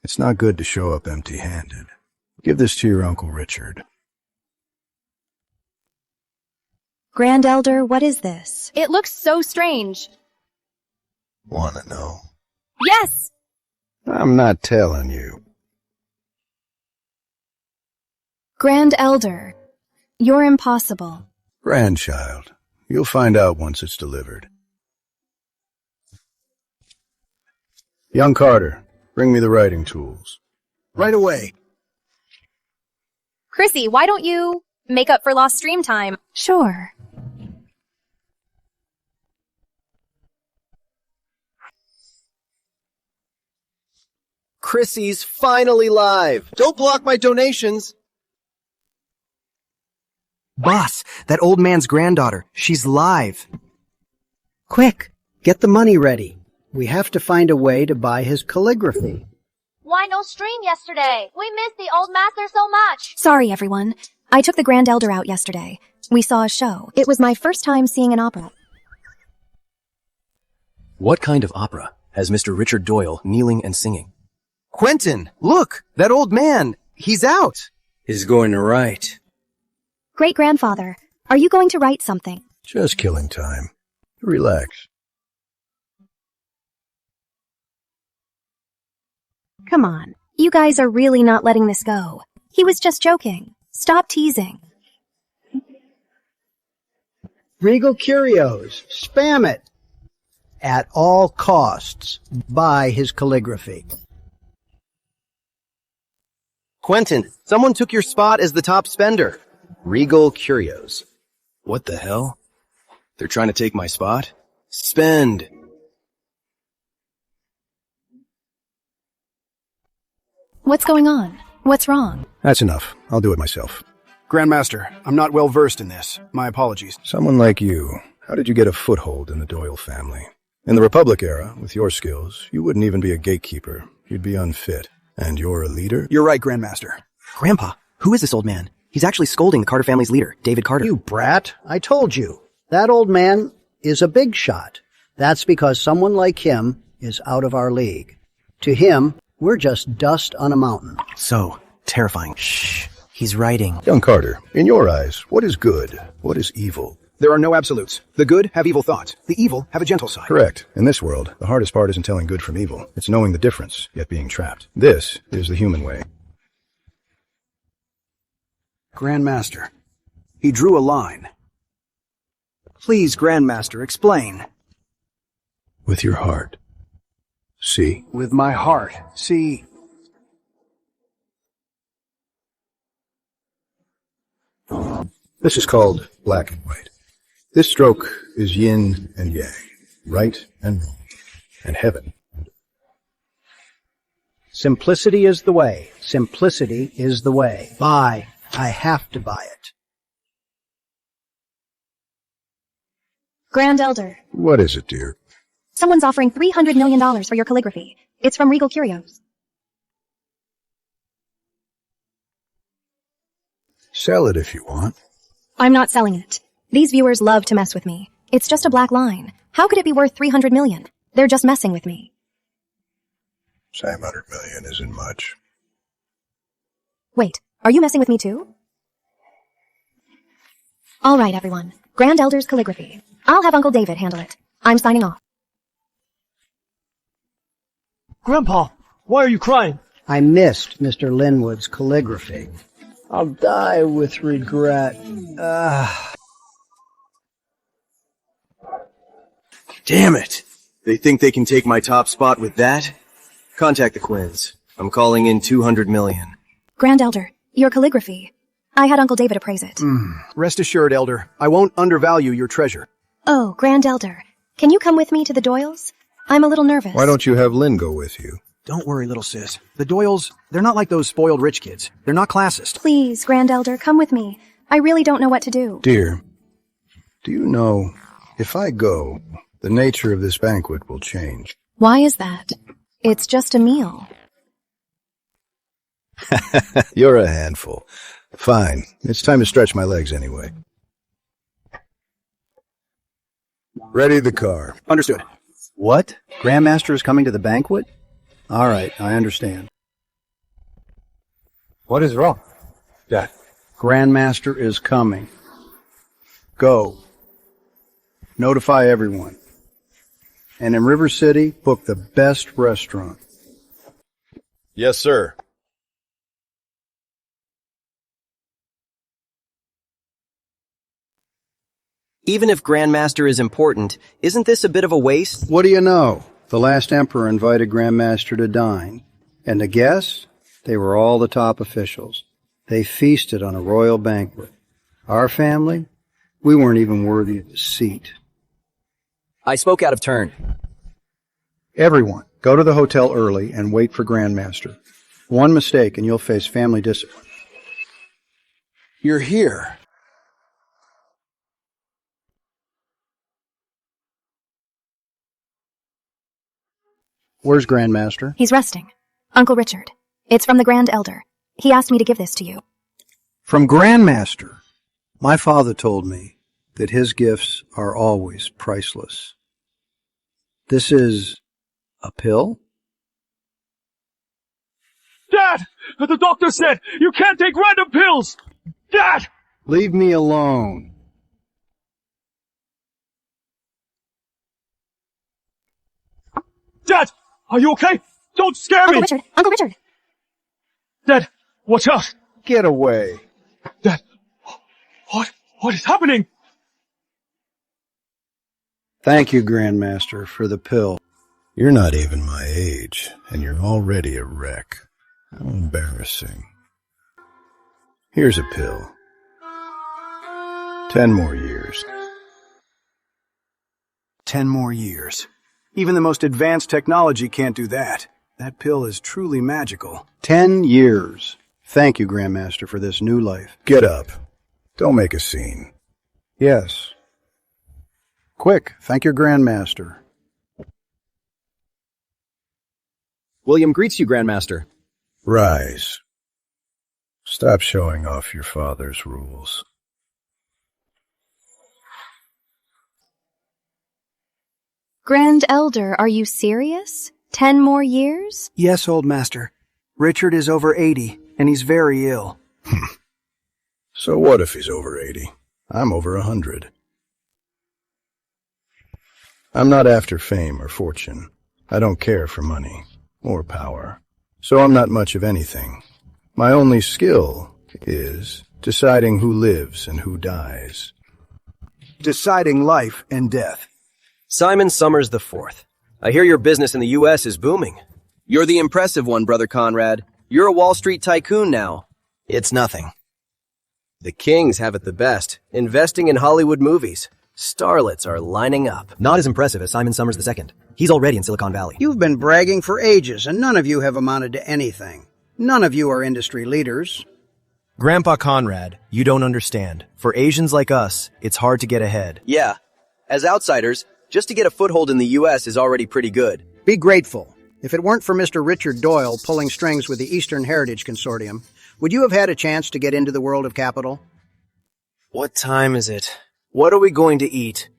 It's not good to show up empty-handed. Give this to your Uncle Richard. Grand Elder, what is this? It looks so strange. Wanna know? Yes! I'm not telling you. Grand Elder, you're impossible. Grandchild. You'll find out once it's delivered. Young Carter, bring me the writing tools. Right away. Chrissy, why don't you make up for lost stream time? Sure. Chrissy's finally live. Don't block my donations. Boss, that old man's granddaughter, she's live. Quick, get the money ready. We have to find a way to buy his calligraphy. Why no stream yesterday? We missed the old master so much. Sorry, everyone. I took the Grand Elder out yesterday. We saw a show. It was my first time seeing an opera. What kind of opera has Mr. Richard Doyle kneeling and singing? Quentin, look, that old man. He's out. He's going to write. Great-grandfather, are you going to write something? Just killing time. Relax. Come on. You guys are really not letting this go. He was just joking. Stop teasing. Regal Curios, spam it. At all costs, buy his calligraphy. Quentin, someone took your spot as the top spender. Regal Curios. What the hell? They're trying to take my spot? Spend! What's going on? What's wrong? That's enough. I'll do it myself. Grandmaster, I'm not well versed in this. My apologies. Someone like you, how did you get a foothold in the Doyle family? In the Republic era, with your skills, you wouldn't even be a gatekeeper. You'd be unfit. And you're a leader? You're right, Grandmaster. Grandpa, who is this old man? He's actually scolding the Carter family's leader, David Carter. You brat, I told you. That old man is a big shot. That's because someone like him is out of our league. To him, we're just dust on a mountain. So terrifying. Shh. He's writing. Young Carter, in your eyes, what is good? What is evil? There are no absolutes. The good have evil thoughts. The evil have a gentle side. Correct. In this world, the hardest part isn't telling good from evil. It's knowing the difference, yet being trapped. This is the human way. Grandmaster, he drew a line. Please, Grandmaster, explain. With your heart. See? With my heart. See. This is called black and white. This stroke is yin and yang, right and wrong, and heaven. Simplicity is the way. Simplicity is the way. Buy. I have to buy it. Grand Elder, What is it, dear? someone's offering $300 million for your calligraphy. It's from Regal Curios. Sell it if you want. I'm not selling it. These viewers love to mess with me. It's just a black line. How could it be worth $300 million? They're just messing with me. $700 million isn't much. Wait, are you messing with me too? All right, everyone. Grand Elder's calligraphy. I'll have Uncle David handle it. I'm signing off. Grandpa, why are you crying? I missed Mr. Linwood's calligraphy. I'll die with regret. Damn it! They think they can take my top spot with that? Contact the Quins. I'm calling in $200 million. Grand Elder, your calligraphy. I had Uncle David appraise it. Rest assured, Elder, I won't undervalue your treasure. Oh, Grand Elder, can you come with me to the Doyles? I'm a little nervous. Why don't you have Lynn go with you? Don't worry, little sis. The Doyles, they're not like those spoiled rich kids. They're not classist. Please, Grand Elder, come with me. I really don't know what to do. Dear, Do you know, if I go, the nature of this banquet will change. Why is that? It's just a meal. You're a handful. Fine. It's time to stretch my legs anyway. Ready the car. Understood. What? Grandmaster is coming to the banquet? All right, I understand. What is wrong? Dad. Grandmaster is coming. Go. Notify everyone. And in River City, book the best restaurant. Yes, sir. Even if Grandmaster is important, isn't this a bit of a waste? What do you know? The last emperor invited Grandmaster to dine. And the guests? They were all the top officials. They feasted on a royal banquet. Our family? We weren't even worthy of a seat. I spoke out of turn. Everyone, go to the hotel early and wait for Grandmaster. One mistake and you'll face family discipline. You're here. Where's Grandmaster? He's resting. Uncle Richard. It's from the Grand Elder. He asked me to give this to you. From Grandmaster. My father told me that his gifts are always priceless. This is a pill? Dad! The doctor said you can't take random pills! Dad! Leave me alone. Dad! Are you okay? Don't scare me! Uncle Richard! Uncle Richard! Dad, watch out! Get away. Dad, what is happening? Thank you, Grandmaster, for the pill. You're not even my age, and you're already a wreck. How embarrassing. Here's a pill. 10 more years. 10 more years. Even the most advanced technology can't do that. That pill is truly magical. 10 years. Thank you, Grandmaster, for this new life. Get up. Don't make a scene. Yes. Quick, thank your Grandmaster. William greets you, Grandmaster. Rise. Stop showing off your father's rules. Grand Elder, are you serious? 10 more years? Yes, old master. Richard is over 80, and he's very ill. So what if he's over 80? I'm over 100. I'm not after fame or fortune. I don't care for money or power. So I'm not much of anything. My only skill is deciding who lives and who dies. Deciding life and death. Simon Summers IV. I hear your business in the U.S. is booming. You're the impressive one, Brother Conrad. You're a Wall Street tycoon now. It's nothing. The kings have it the best, investing in Hollywood movies. Starlets are lining up. Not as impressive as Simon Summers II. He's already in Silicon Valley. You've been bragging for ages, and none of you have amounted to anything. None of you are industry leaders. Grandpa Conrad, you don't understand. For Asians like us, it's hard to get ahead. Yeah. As outsiders, just to get a foothold in the U.S. is already pretty good. Be grateful. If it weren't for Mr. Richard Doyle pulling strings with the Eastern Heritage Consortium, would you have had a chance to get into the world of capital? What time is it? What are we going to eat?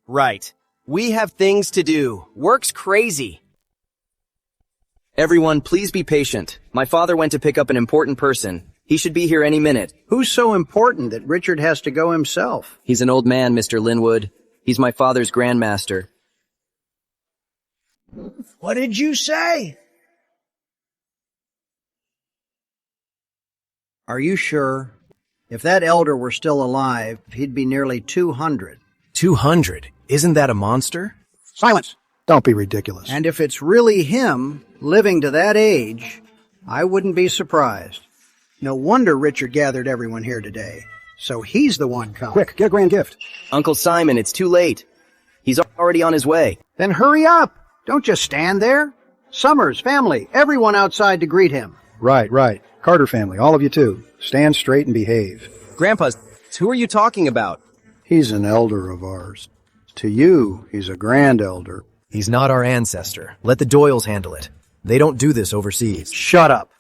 Right. We have things to do. Work's crazy. Everyone, please be patient. My father went to pick up an important person. He should be here any minute. Who's so important that Richard has to go himself? He's an old man, Mr. Linwood. He's my father's grandmaster. What did you say? Are you sure? If that elder were still alive, he'd be nearly 200. 200? Isn't that a monster? Silence! Don't be ridiculous. And if it's really him, living to that age, I wouldn't be surprised. No wonder Richard gathered everyone here today. So he's the one coming. Quick, get a grand gift. Uncle Simon, it's too late. He's already on his way. Then hurry up! Don't just stand there. Summers, family, everyone outside to greet him. Right. Carter family, all of you too. Stand straight and behave. Grandpa, who are you talking about? He's an elder of ours. To you, he's a grand elder. He's not our ancestor. Let the Doyles handle it. They don't do this overseas. Shut up.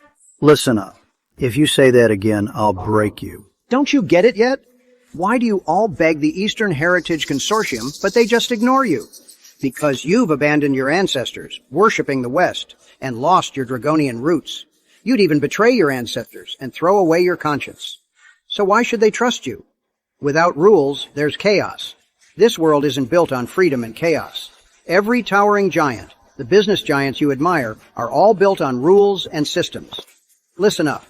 Listen up. If you say that again, I'll break you. Don't you get it yet? Why do you all beg the Eastern Heritage Consortium, but they just ignore you? Because you've abandoned your ancestors, worshipping the West, and lost your Dragonian roots. You'd even betray your ancestors and throw away your conscience. So why should they trust you? Without rules, there's chaos. This world isn't built on freedom and chaos. Every towering giant, the business giants you admire, are all built on rules and systems. Listen up.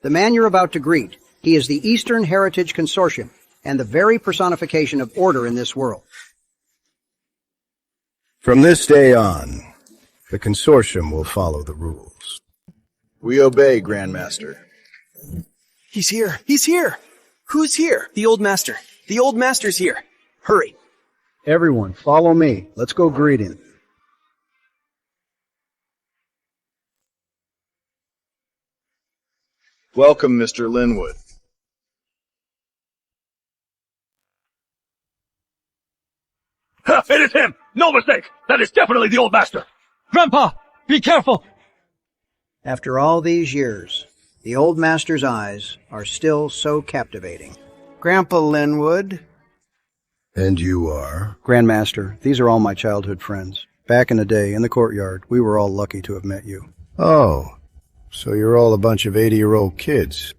The man you're about to greet, he is the Eastern Heritage Consortium and the very personification of order in this world. From this day on, the consortium will follow the rules. We obey, Grandmaster. He's here! He's here! Who's here? The old master. The old master's here. Hurry. Everyone, follow me. Let's go greet him. Welcome, Mr. Linwood. Ha! It is him! No mistake! That is definitely the old master! Grandpa, be careful! After all these years, the old master's eyes are still so captivating. Grandpa Linwood. And you are? Grandmaster, these are all my childhood friends. Back in the day, in the courtyard, we were all lucky to have met you. Oh, so you're all a bunch of 80-year-old kids.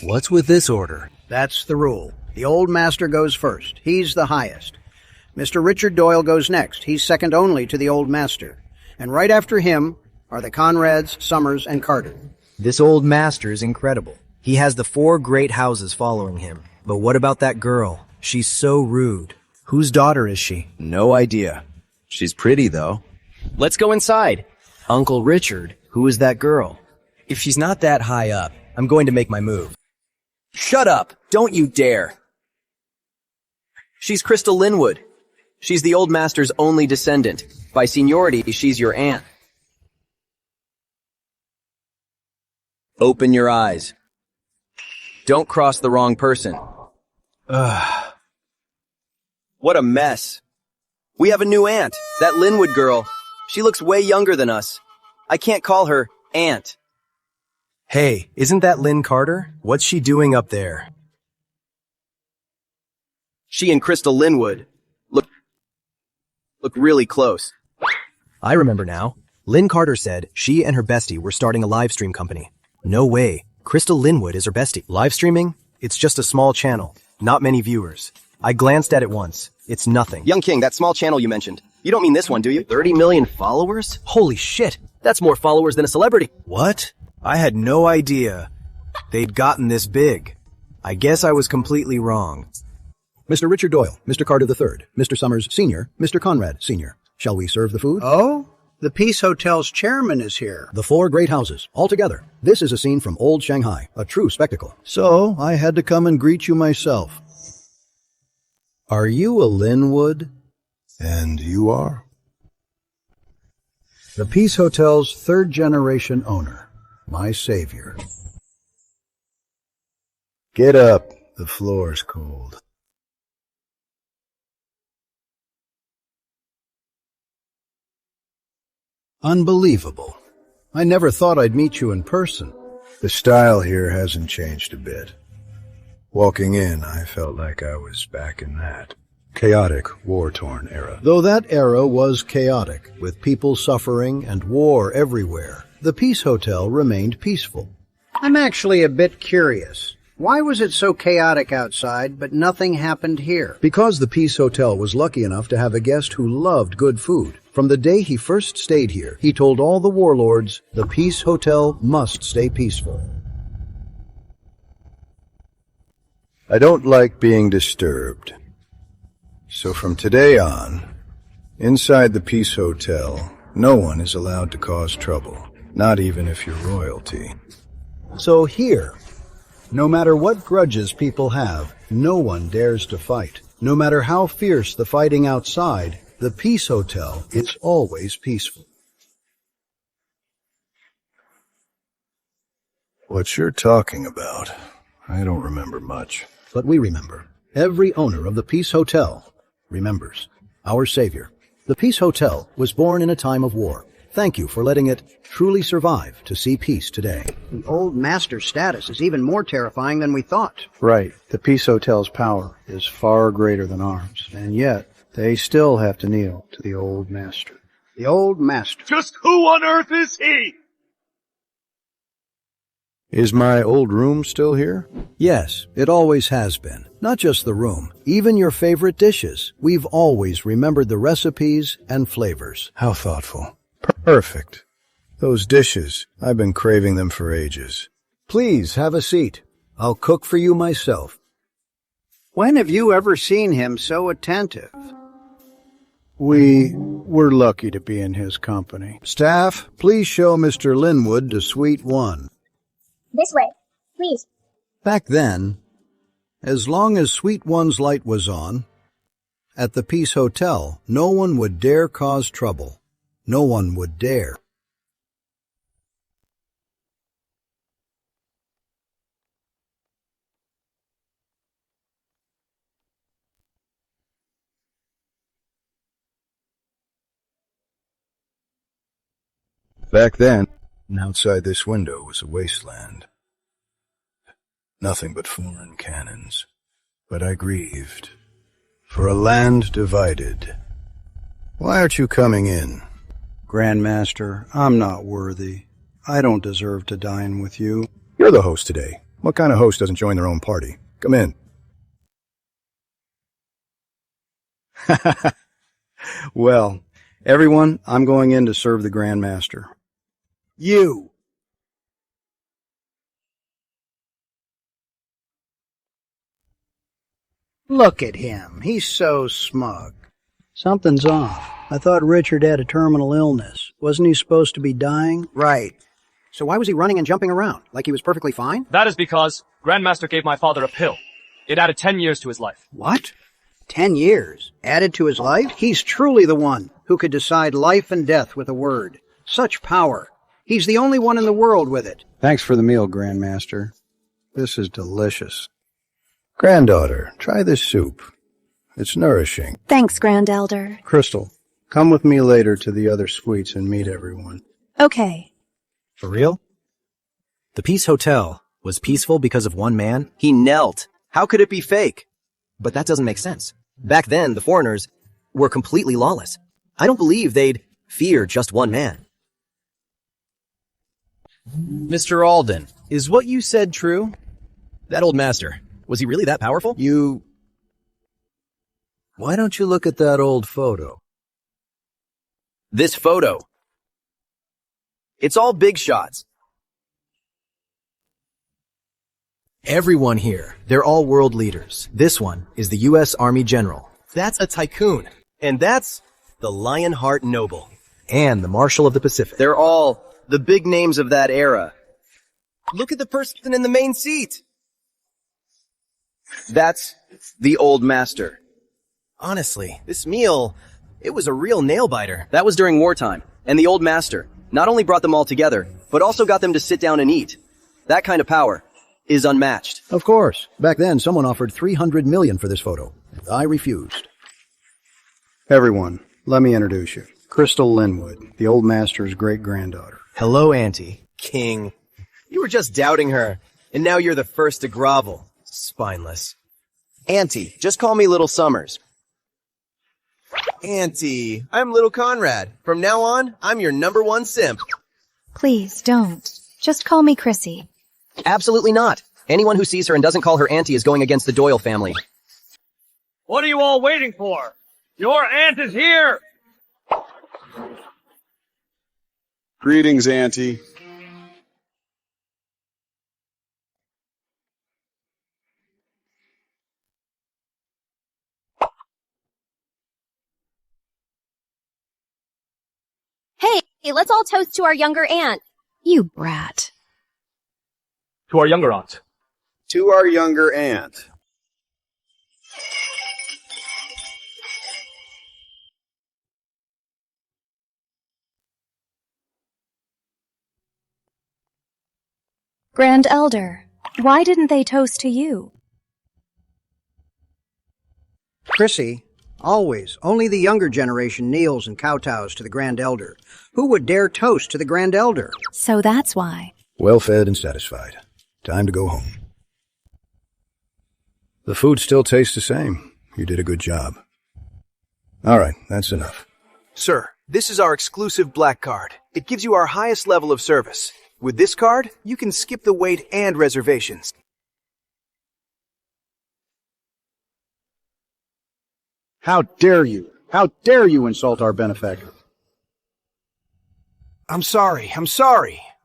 What's with this order? That's the rule. The old master goes first. He's the highest. Mr. Richard Doyle goes next. He's second only to the old master. And right after him are the Conrads, Summers, and Carter. This old master is incredible. He has the 4 great houses following him. But what about that girl? She's so rude. Whose daughter is she? No idea. She's pretty, though. Let's go inside. Uncle Richard, who is that girl? If she's not that high up, I'm going to make my move. Shut up! Don't you dare! She's Crystal Linwood. She's the old master's only descendant. By seniority, she's your aunt. Open your eyes. Don't cross the wrong person. Ugh. What a mess. We have a new aunt, that Linwood girl. She looks way younger than us. I can't call her aunt. Hey, isn't that Lynn Carter? What's she doing up there? She and Crystal Linwood look really close. I remember now. Lynn Carter said she and her bestie were starting a livestream company. No way. Crystal Linwood is her bestie. Live streaming? It's just a small channel. Not many viewers. I glanced at it once. It's nothing. Young King, that small channel you mentioned. You don't mean this one, do you? 30 million followers? Holy shit. That's more followers than a celebrity. What? I had no idea they'd gotten this big. I guess I was completely wrong. Mr. Richard Doyle, Mr. Carter III, Mr. Summers Sr., Mr. Conrad Sr. Shall we serve the food? Oh? The Peace Hotel's chairman is here. The 4 great houses, all together. This is a scene from old Shanghai, a true spectacle. So, I had to come and greet you myself. Are you a Linwood? And you are? The Peace Hotel's 3rd-generation owner, my savior. Get up. The floor's cold. Unbelievable. I never thought I'd meet you in person. The style here hasn't changed a bit. Walking in, I felt like I was back in that chaotic, war-torn era. Though that era was chaotic, with people suffering and war everywhere, the Peace Hotel remained peaceful. I'm actually a bit curious. Why was it so chaotic outside, but nothing happened here? Because the Peace Hotel was lucky enough to have a guest who loved good food. From the day he first stayed here, he told all the warlords, the Peace Hotel must stay peaceful. I don't like being disturbed. So from today on, inside the Peace Hotel, no one is allowed to cause trouble, not even if you're royalty. So here, no matter what grudges people have, no one dares to fight. No matter how fierce the fighting outside, the Peace Hotel is always peaceful. What you're talking about, I don't remember much. But we remember. Every owner of the Peace Hotel remembers our Savior. The Peace Hotel was born in a time of war. Thank you for letting it truly survive to see peace today. The old master status is even more terrifying than we thought. Right. The Peace Hotel's power is far greater than ours, and yet they still have to kneel to the old master. The old master. Just who on earth is he? Is my old room still here? Yes, it always has been. Not just the room, even your favorite dishes. We've always remembered the recipes and flavors. How thoughtful. Perfect. Those dishes, I've been craving them for ages. Please have a seat. I'll cook for you myself. When have you ever seen him so attentive? We're lucky to be in his company. Staff, please show Mr. Linwood to Suite 1. This way, please. Back then, as long as Suite 1's light was on, at the Peace Hotel, no one would dare cause trouble. No one would dare. Back then, outside this window was a wasteland. Nothing but foreign cannons. But I grieved. For a land divided. Why aren't you coming in? Grandmaster, I'm not worthy. I don't deserve to dine with you. You're the host today. What kind of host doesn't join their own party? Come in. Well, everyone, I'm going in to serve the Grandmaster. You. Look at him. He's so smug. Something's off. I thought Richard had a terminal illness. Wasn't he supposed to be dying? Right. So why was he running and jumping around? Like he was perfectly fine? That is because Grandmaster gave my father a pill. It added 10 years to his life. What? 10 years? Added to his life? He's truly the one who could decide life and death with a word. Such power. He's the only one in the world with it. Thanks for the meal, Grandmaster. This is delicious. Granddaughter, try this soup. It's nourishing. Thanks, Grand Elder. Crystal, come with me later to the other suites and meet everyone. Okay. For real? The Peace Hotel was peaceful because of one man? He knelt. How could it be fake? But that doesn't make sense. Back then, the foreigners were completely lawless. I don't believe they'd fear just one man. Mr. Alden, is what you said true? That old master, was he really that powerful? Why don't you look at that old photo? This photo. It's all big shots. Everyone here, they're all world leaders. This one is the U.S. Army General. That's a tycoon. And that's the Lionheart Noble. And the Marshal of the Pacific. They're all the big names of that era. Look at the person in the main seat. That's the old master. Honestly, this meal, it was a real nail-biter. That was during wartime. And the old master not only brought them all together, but also got them to sit down and eat. That kind of power is unmatched. Of course. Back then, someone offered $300 million for this photo. I refused. Everyone, let me introduce you. Crystal Linwood, the old master's great-granddaughter. Hello, Auntie. King. You were just doubting her, and now you're the first to grovel. Spineless. Auntie, just call me Little Summers. Auntie, I'm Little Conrad. From now on, I'm your #1 simp. Please don't. Just call me Chrissy. Absolutely not. Anyone who sees her and doesn't call her auntie is going against the Doyle family. What are you all waiting for? Your aunt is here! Greetings, Auntie. Hey, let's all toast to our younger aunt. You brat. To our younger aunt. To our younger aunt. Grand Elder, why didn't they toast to you? Chrissy, always, only the younger generation kneels and kowtows to the Grand Elder. Who would dare toast to the Grand Elder? So that's why. Well fed and satisfied. Time to go home. The food still tastes the same. You did a good job. All right, that's enough. Sir, this is our exclusive black card. It gives you our highest level of service. With this card, you can skip the wait and reservations. How dare you? How dare you insult our benefactor? I'm sorry.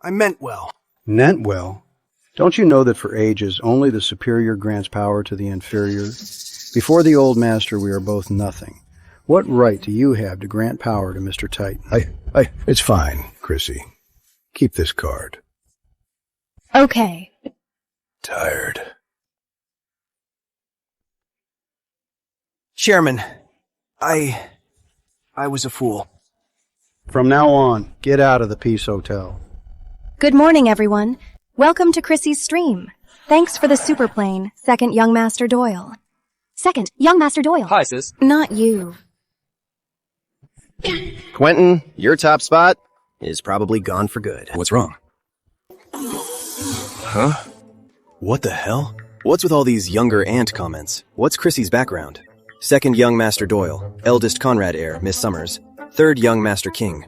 I meant well. Meant well? Don't you know that for ages only the superior grants power to the inferior? Before the old master we are both nothing. What right do you have to grant power to Mr. Titan? It's fine, Chrissy. Keep this card. Okay. Tired. Chairman, I was a fool. From now on, get out of the Peace Hotel. Good morning, everyone. Welcome to Chrissy's stream. Thanks for the super plane, Second Young Master Doyle. Second Young Master Doyle. Hi, sis. Not you. Quentin, your top spot is probably gone for good. What's wrong? Huh? What the hell? What's with all these younger aunt comments? What's Chrissy's background? Second Young Master Doyle, eldest Conrad heir, Miss Summers, third Young Master King.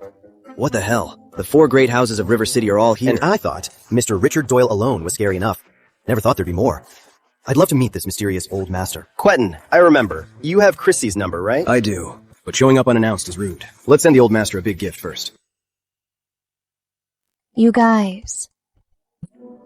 What the hell? The 4 great houses of River City are all here. And I thought Mr. Richard Doyle alone was scary enough. Never thought there'd be more. I'd love to meet this mysterious old master. Quentin, I remember. You have Chrissy's number, right? I do, but showing up unannounced is rude. Let's send the old master a big gift first. You guys.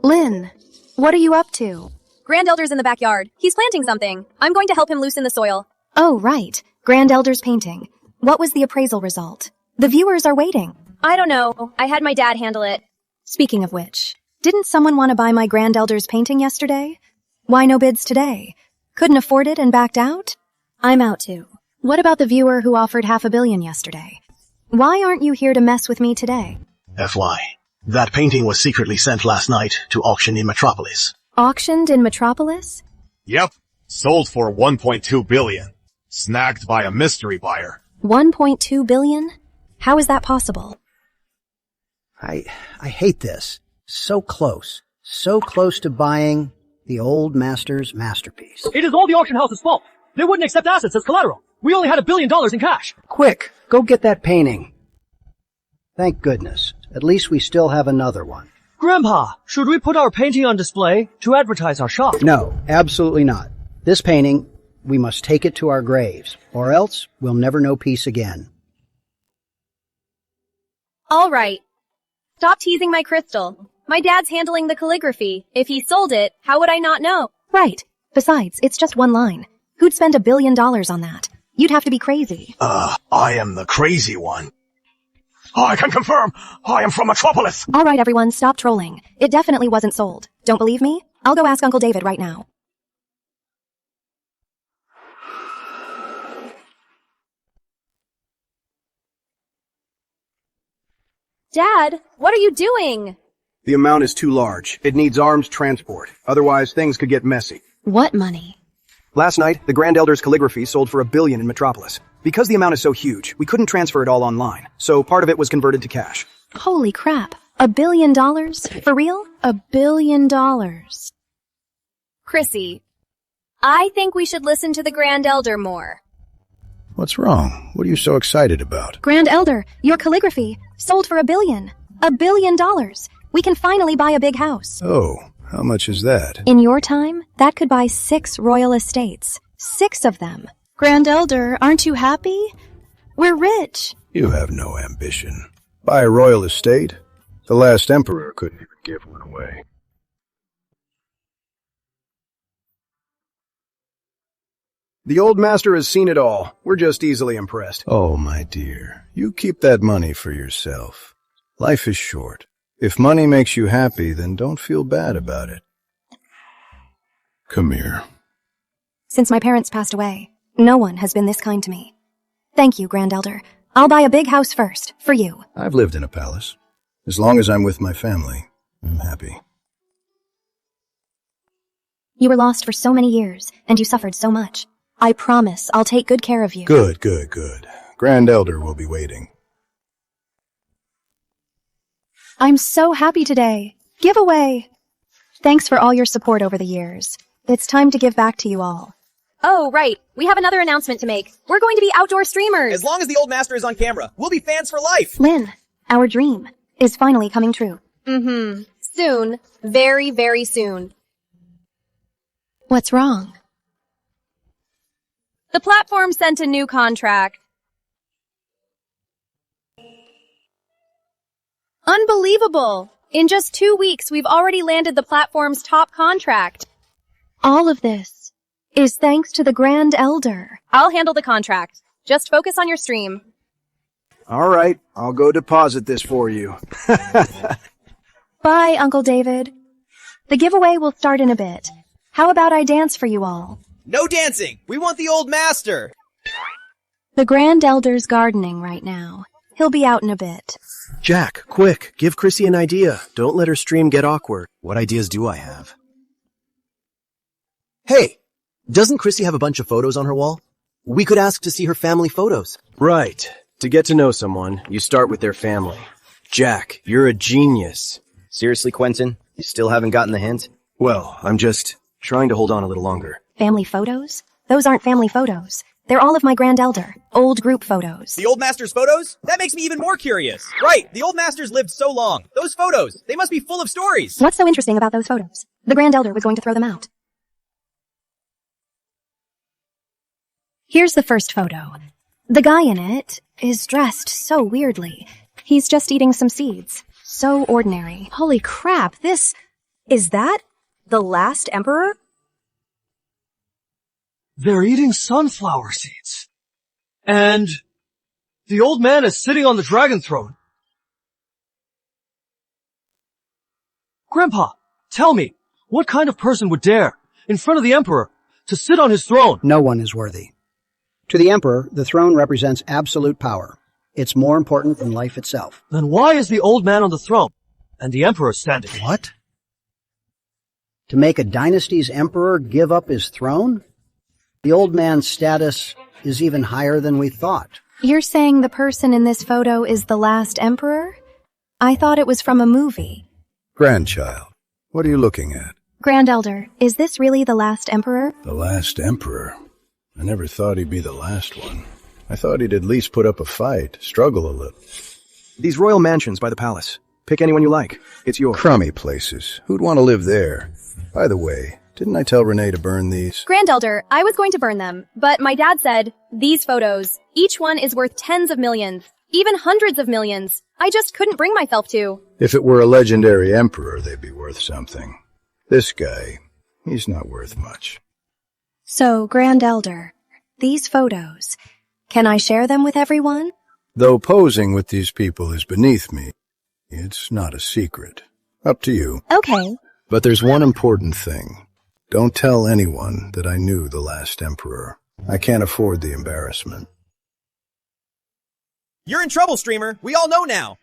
Lynn, what are you up to? Grand Elder's in the backyard. He's planting something. I'm going to help him loosen the soil. Oh, right. Grand Elder's painting. What was the appraisal result? The viewers are waiting. I don't know. I had my dad handle it. Speaking of which, didn't someone want to buy my Grand Elder's painting yesterday? Why no bids today? Couldn't afford it and backed out? I'm out too. What about the viewer who offered $500 million yesterday? Why aren't you here to mess with me today? FY. That painting was secretly sent last night to auction in Metropolis. Auctioned in Metropolis? Yep. Sold for $1.2 billion. Snagged by a mystery buyer. $1.2 billion? How is that possible? I hate this. So close to buying the old master's masterpiece. It is all the auction house's fault. They wouldn't accept assets as collateral. We only had $1 billion in cash. Quick, go get that painting. Thank goodness. At least we still have another one. Grandpa, should we put our painting on display to advertise our shop? No, absolutely not. This painting, we must take it to our graves, or else we'll never know peace again. All right. Stop teasing my crystal. My dad's handling the calligraphy. If he sold it, how would I not know? Right. Besides, it's just one line. Who'd spend $1 billion on that? You'd have to be crazy. I am the crazy one. I can confirm, I am from Metropolis. All right, everyone, stop trolling. It definitely wasn't sold. Don't believe me? I'll go ask Uncle David right now. Dad, what are you doing? The amount is too large. It needs armed transport. Otherwise, things could get messy. What money? Last night, the Grand Elder's calligraphy sold for $1 billion in Metropolis. Because the amount is so huge, we couldn't transfer it all online, so part of it was converted to cash. Holy crap. $1 billion? For real? $1 billion. Chrissy, I think we should listen to the Grand Elder more. What's wrong? What are you so excited about? Grand Elder, your calligraphy sold for $1 billion. $1 billion. We can finally buy a big house. Oh, how much is that? In your time, that could buy 6 royal estates. 6 of them. Grand Elder, aren't you happy? We're rich. You have no ambition. Buy a royal estate? The last emperor couldn't even give one away. The old master has seen it all. We're just easily impressed. Oh, my dear, you keep that money for yourself. Life is short. If money makes you happy, then don't feel bad about it. Come here. Since my parents passed away, no one has been this kind to me. Thank you, Grand Elder. I'll buy a big house first, for you. I've lived in a palace. As long as I'm with my family, I'm happy. You were lost for so many years, and you suffered so much. I promise I'll take good care of you. Good, good, good. Grand Elder will be waiting. I'm so happy today. Giveaway. Thanks for all your support over the years. It's time to give back to you all. Oh, right. We have another announcement to make. We're going to be outdoor streamers. As long as the old master is on camera, we'll be fans for life. Lynn, our dream is finally coming true. Mm-hmm. Soon. Very, very soon. What's wrong? The platform sent a new contract. Unbelievable! In just 2 weeks, we've already landed the platform's top contract. All of this is thanks to the Grand Elder. I'll handle the contract. Just focus on your stream. All right, I'll go deposit this for you. Bye, Uncle David. The giveaway will start in a bit. How about I dance for you all? No dancing! We want the old master! The Grand Elder's gardening right now. He'll be out in a bit. Jack, quick, give Chrissy an idea. Don't let her stream get awkward. What ideas do I have? Hey, doesn't Chrissy have a bunch of photos on her wall? We could ask to see her family photos. Right. To get to know someone, you start with their family. Jack, you're a genius. Seriously, Quentin? You still haven't gotten the hint? Well, I'm just trying to hold on a little longer. Family photos? Those aren't family photos. They're all of my Grand Elder. Old group photos. The old master's photos? That makes me even more curious. Right, the old master's lived so long. Those photos, they must be full of stories. What's so interesting about those photos? The Grand Elder was going to throw them out. Here's the first photo. The guy in it is dressed so weirdly. He's just eating some seeds. So ordinary. Holy crap, is that the last emperor? They're eating sunflower seeds. And the old man is sitting on the dragon throne. Grandpa, tell me, what kind of person would dare, in front of the emperor, to sit on his throne? No one is worthy. To the emperor, the throne represents absolute power. It's more important than life itself. Then why is the old man on the throne, and the emperor standing? What? To make a dynasty's emperor give up his throne? The old man's status is even higher than we thought. You're saying the person in this photo is the last emperor? I thought it was from a movie. Grandchild, what are you looking at? Grand Elder, is this really the last emperor? The last emperor? I never thought he'd be the last one. I thought he'd at least put up a fight, struggle a little. These royal mansions by the palace. Pick anyone you like. It's yours. Crummy places. Who'd want to live there? By the way, didn't I tell Renee to burn these? Grand Elder, I was going to burn them, but my dad said, these photos, each one is worth tens of millions, even hundreds of millions. I just couldn't bring myself to. If it were a legendary emperor, they'd be worth something. This guy, he's not worth much. So, Grand Elder, these photos, can I share them with everyone? Though posing with these people is beneath me, it's not a secret. Up to you. Okay. But there's one important thing. Don't tell anyone that I knew the last emperor. I can't afford the embarrassment. You're in trouble, streamer. We all know now.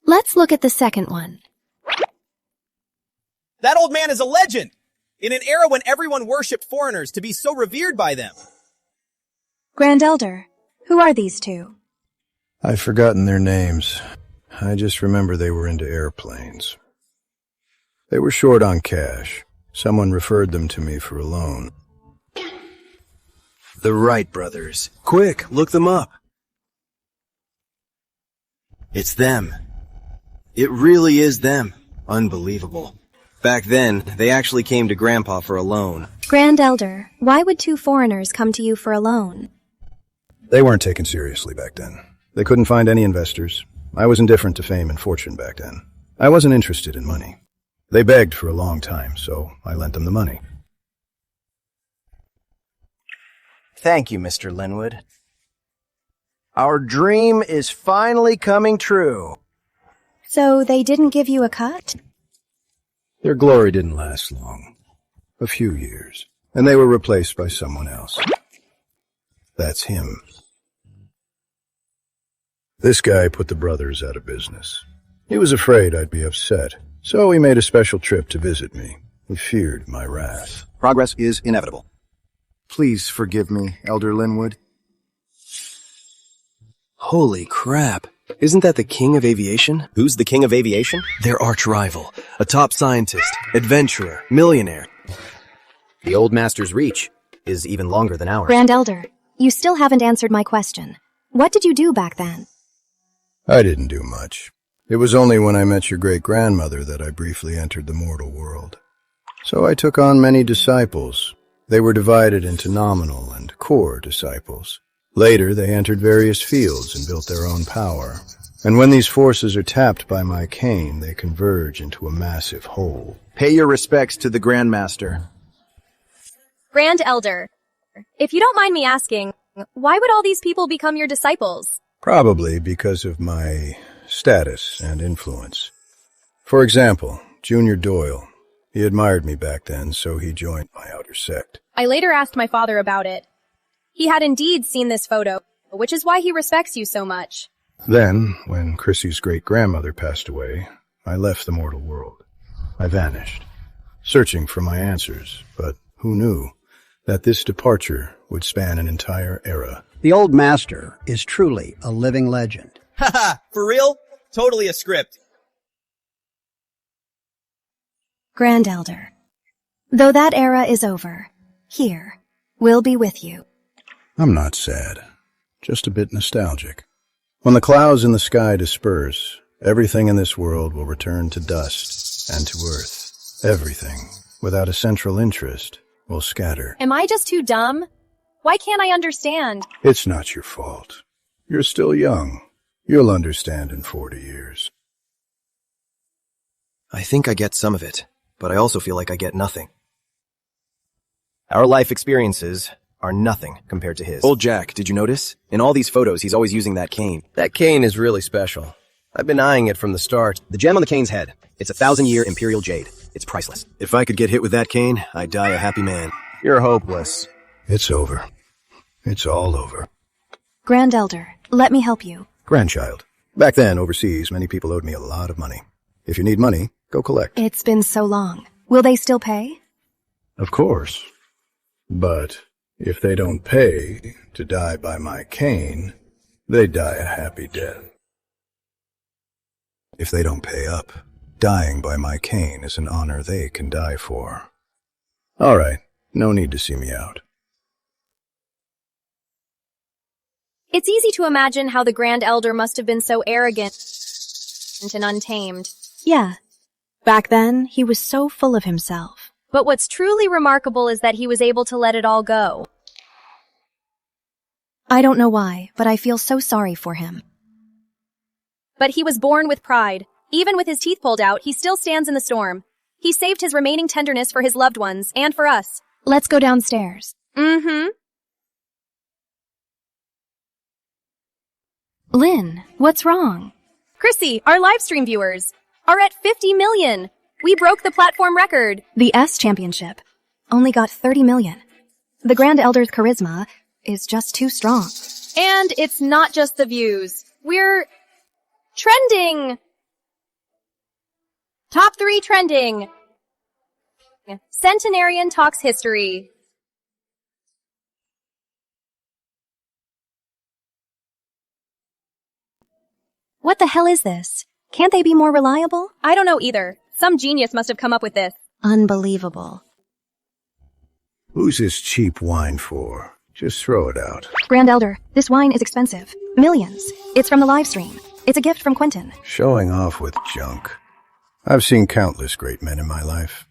Let's look at the second one. That old man is a legend! In an era when everyone worshipped foreigners to be so revered by them. Grand Elder, who are these two? I've forgotten their names. I just remember they were into airplanes. They were short on cash. Someone referred them to me for a loan. The Wright brothers. Quick, look them up. It's them. It really is them. Unbelievable. Back then, they actually came to Grandpa for a loan. Grand Elder, why would two foreigners come to you for a loan? They weren't taken seriously back then. They couldn't find any investors. I was indifferent to fame and fortune back then. I wasn't interested in money. They begged for a long time, so I lent them the money. Thank you, Mr. Linwood. Our dream is finally coming true. So they didn't give you a cut? Their glory didn't last long. A few years. And they were replaced by someone else. That's him. This guy put the brothers out of business. He was afraid I'd be upset, so he made a special trip to visit me. He feared my wrath. Progress is inevitable. Please forgive me, Elder Linwood. Holy crap. Isn't that the king of aviation? Who's the king of aviation? Their arch rival. A top scientist, adventurer, millionaire. The old master's reach is even longer than ours. Grand Elder, you still haven't answered my question. What did you do back then? I didn't do much. It was only when I met your great-grandmother that I briefly entered the mortal world. So I took on many disciples. They were divided into nominal and core disciples. Later, they entered various fields and built their own power. And when these forces are tapped by my cane, they converge into a massive whole. Pay your respects to the Grandmaster. Grand Elder, if you don't mind me asking, why would all these people become your disciples? Probably because of my status and influence. For example, Junior Doyle. He admired me back then, so he joined my outer sect. I later asked my father about it. He had indeed seen this photo, which is why he respects you so much. Then, when Chrissy's great-grandmother passed away, I left the mortal world. I vanished, searching for my answers, but who knew that this departure would span an entire era. The Old Master is truly a living legend. Haha, for real? Totally a script. Grand Elder, though that era is over, here, we'll be with you. I'm not sad, just a bit nostalgic. When the clouds in the sky disperse, everything in this world will return to dust and to earth. Everything, without a central interest, will scatter. Am I just too dumb? Why can't I understand? It's not your fault. You're still young. You'll understand in 40 years. I think I get some of it, but I also feel like I get nothing. Our life experiences are nothing compared to his. Old Jack, did you notice? In all these photos, he's always using that cane. That cane is really special. I've been eyeing it from the start. The gem on the cane's head. It's a 1,000-year imperial jade. It's priceless. If I could get hit with that cane, I'd die a happy man. You're hopeless. It's over. It's all over. Grand Elder, let me help you. Grandchild. Back then, overseas, many people owed me a lot of money. If you need money, go collect. It's been so long. Will they still pay? Of course. But if they don't pay to die by my cane, they die a happy death. If they don't pay up, dying by my cane is an honor they can die for. All right, no need to see me out. It's easy to imagine how the Grand Elder must have been so arrogant and untamed. Yeah. Back then, he was so full of himself. But what's truly remarkable is that he was able to let it all go. I don't know why, but I feel so sorry for him. But he was born with pride. Even with his teeth pulled out, he still stands in the storm. He saved his remaining tenderness for his loved ones and for us. Let's go downstairs. Mm-hmm. Lynn, what's wrong? Chrissy, our livestream viewers are at 50 million. We broke the platform record. The S Championship only got 30 million. The Grand Elder's charisma is just too strong. And it's not just the views. We're trending. Top 3 trending. Centenarian Talks History. What the hell is this? Can't they be more reliable? I don't know either. Some genius must have come up with this. Unbelievable. Who's this cheap wine for? Just throw it out. Grand Elder, this wine is expensive. Millions. It's from the Livestream. It's a gift from Quentin. Showing off with junk. I've seen countless great men in my life.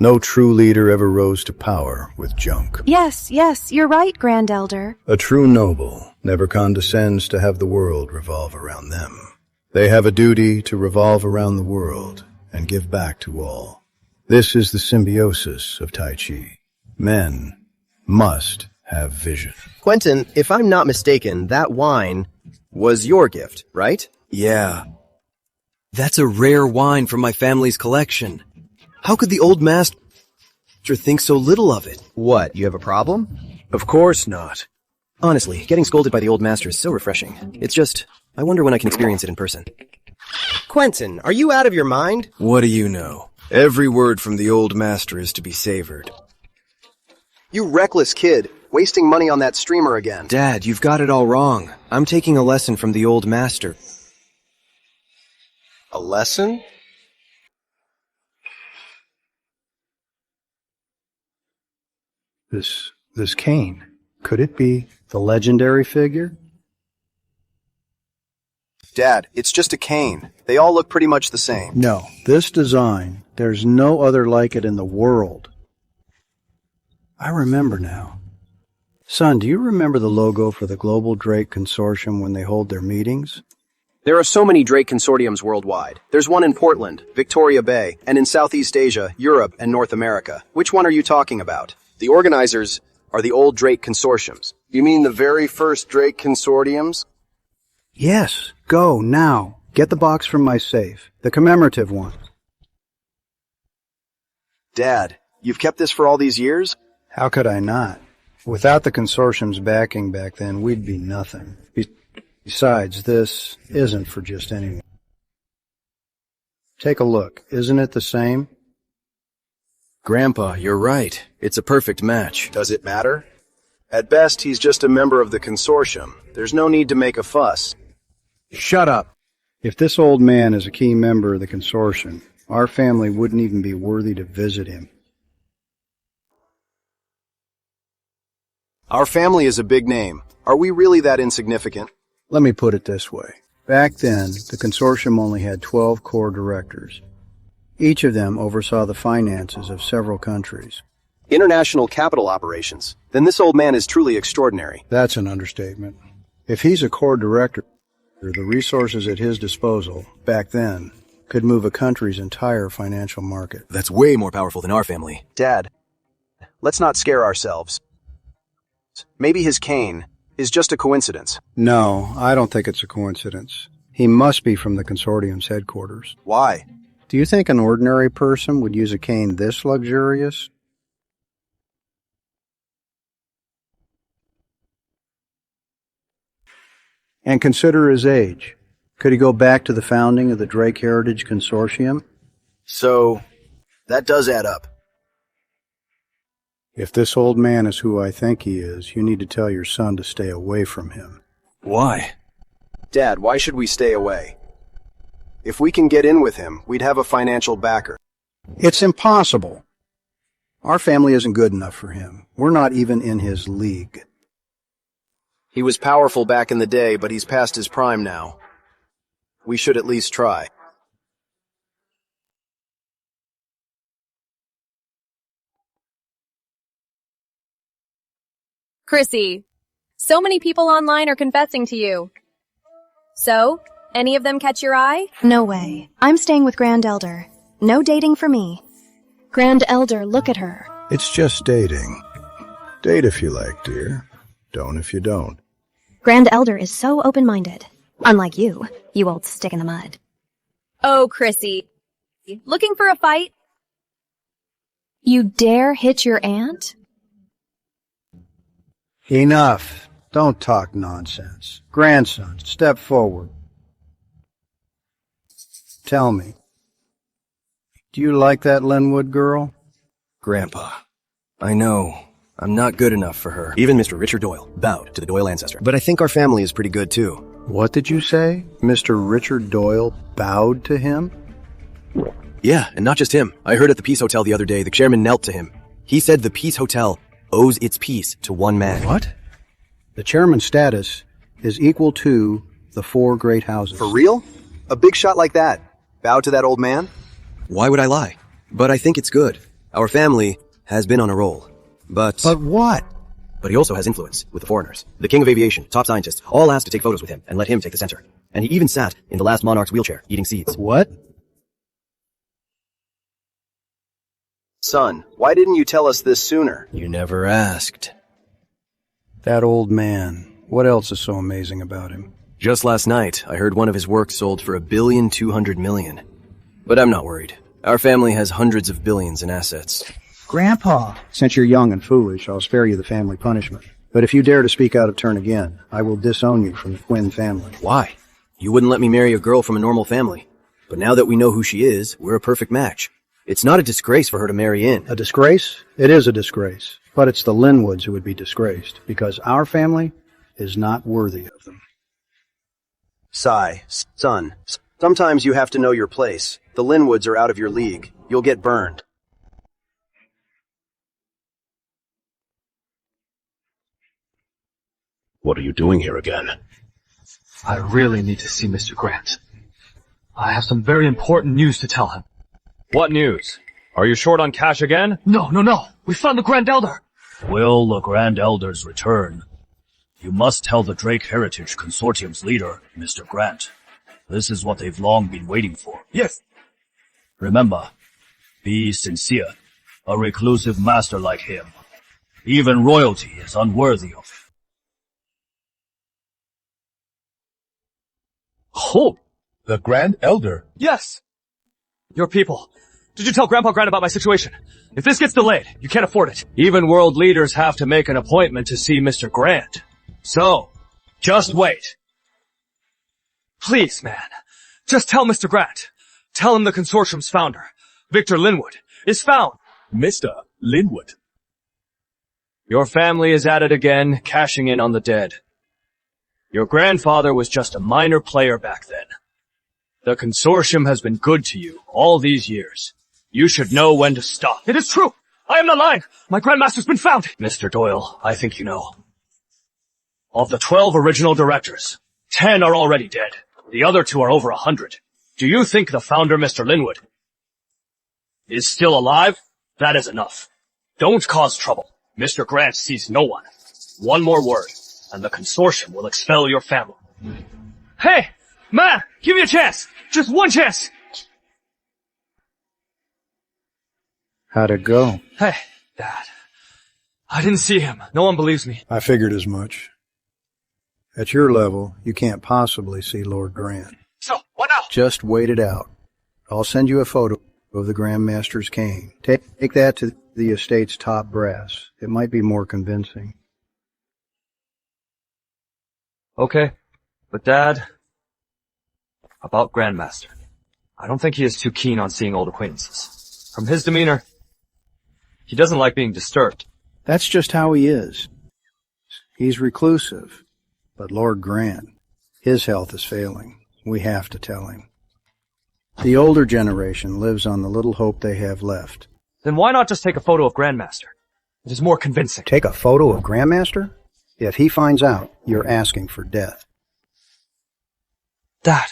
No true leader ever rose to power with junk. Yes, you're right, Grand Elder. A true noble never condescends to have the world revolve around them. They have a duty to revolve around the world and give back to all. This is the symbiosis of Tai Chi. Men must have vision. Quentin, if I'm not mistaken, that wine was your gift, right? Yeah. That's a rare wine from my family's collection. How could the old master think so little of it? What, you have a problem? Of course not. Honestly, getting scolded by the old master is so refreshing. It's just, I wonder when I can experience it in person. Quentin, are you out of your mind? What do you know? Every word from the old master is to be savored. You reckless kid, wasting money on that streamer again. Dad, you've got it all wrong. I'm taking a lesson from the old master. A lesson? This cane, could it be the legendary figure? Dad, it's just a cane. They all look pretty much the same. No, this design, there's no other like it in the world. I remember now. Son, do you remember the logo for the Global Drake Consortium when they hold their meetings? There are so many Drake consortiums worldwide. There's one in Portland, Victoria Bay, and in Southeast Asia, Europe, and North America. Which one are you talking about? The organizers are the old Drake consortiums. You mean the very first Drake consortiums? Yes, go, now. Get the box from my safe. The commemorative one. Dad, you've kept this for all these years? How could I not? Without the consortium's backing back then, we'd be nothing. Besides, this isn't for just anyone. Take a look. Isn't it the same? Grandpa, you're right. It's a perfect match. Does it matter? At best, he's just a member of the consortium. There's no need to make a fuss. Shut up. If this old man is a key member of the consortium, our family wouldn't even be worthy to visit him. Our family is a big name. Are we really that insignificant? Let me put it this way. Back then, the consortium only had 12 core directors. Each of them oversaw the finances of several countries. International capital operations. Then this old man is truly extraordinary. That's an understatement. If he's a core director, the resources at his disposal, back then, could move a country's entire financial market. That's way more powerful than our family. Dad, let's not scare ourselves. Maybe his cane is just a coincidence. No, I don't think it's a coincidence. He must be from the consortium's headquarters. Why? Do you think an ordinary person would use a cane this luxurious? And consider his age. Could he go back to the founding of the Drake Heritage Consortium? So, that does add up. If this old man is who I think he is, you need to tell your son to stay away from him. Why? Dad, why should we stay away? If we can get in with him, we'd have a financial backer. It's impossible. Our family isn't good enough for him. We're not even in his league. He was powerful back in the day, but he's past his prime now. We should at least try. Chrissy, so many people online are confessing to you. So, any of them catch your eye? No way. I'm staying with Grand Elder. No dating for me. Grand Elder, look at her. It's just dating. Date if you like, dear. Don't if you don't. Grand Elder is so open-minded. Unlike you old stick in the mud. Oh, Chrissy. Looking for a fight? You dare hit your aunt? Enough. Don't talk nonsense. Grandson, step forward. Tell me, do you like that Linwood girl? Grandpa, I know I'm not good enough for her. Even Mr. Richard Doyle bowed to the Doyle ancestor. But I think our family is pretty good, too. What did you say? Mr. Richard Doyle bowed to him? Yeah, and not just him. I heard at the Peace Hotel the other day, the chairman knelt to him. He said the Peace Hotel owes its peace to one man. What? The chairman's status is equal to the 4 great houses. For real? A big shot like that? Bow to that old man? Why would I lie? But I think it's good. Our family has been on a roll. But what? But he also has influence with the foreigners. The king of aviation, top scientists, all asked to take photos with him and let him take the center. And he even sat in the last monarch's wheelchair, eating seeds. What? Son, why didn't you tell us this sooner? You never asked. That old man. What else is so amazing about him? Just last night, I heard one of his works sold for $1.2 billion. But I'm not worried. Our family has hundreds of billions in assets. Grandpa! Since you're young and foolish, I'll spare you the family punishment. But if you dare to speak out of turn again, I will disown you from the Quinn family. Why? You wouldn't let me marry a girl from a normal family. But now that we know who she is, we're a perfect match. It's not a disgrace for her to marry in. A disgrace? It is a disgrace. But it's the Linwoods who would be disgraced, because our family is not worthy of them. Sigh, son. Sometimes you have to know your place. The Linwoods are out of your league. You'll get burned. What are you doing here again? I really need to see Mr. Grant. I have some very important news to tell him. What news? Are you short on cash again? No. We found the Grand Elder. Will the Grand Elders return? You must tell the Drake Heritage Consortium's leader, Mr. Grant. This is what they've long been waiting for. Yes. Remember, be sincere. A reclusive master like him. Even royalty is unworthy of him. Oh, the Grand Elder. Yes. Your people. Did you tell Grandpa Grant about my situation? If this gets delayed, you can't afford it. Even world leaders have to make an appointment to see Mr. Grant. So, just wait. Please, man. Just tell Mr. Grant. Tell him the consortium's founder, Victor Linwood, is found. Mr. Linwood. Your family is at it again, cashing in on the dead. Your grandfather was just a minor player back then. The consortium has been good to you all these years. You should know when to stop. It is true. I am not lying. My grandmaster's been found. Mr. Doyle, I think you know. Of the 12 original directors, 10 are already dead. The other 2 are over 100. Do you think the founder, Mr. Linwood, is still alive? That is enough. Don't cause trouble. Mr. Grant sees no one. One more word, and the consortium will expel your family. Hey, man, give me a chance. Just one chance. How'd it go? Hey, Dad. I didn't see him. No one believes me. I figured as much. At your level, you can't possibly see Lord Grant. So, what now? Just wait it out. I'll send you a photo of the Grand Master's cane. Take that to the estate's top brass. It might be more convincing. Okay. But Dad, about Grandmaster. I don't think he is too keen on seeing old acquaintances. From his demeanor, he doesn't like being disturbed. That's just how he is. He's reclusive. But Lord Grant, his health is failing. We have to tell him. The older generation lives on the little hope they have left. Then why not just take a photo of Grandmaster? It is more convincing. Take a photo of Grandmaster? If he finds out, you're asking for death. Dad,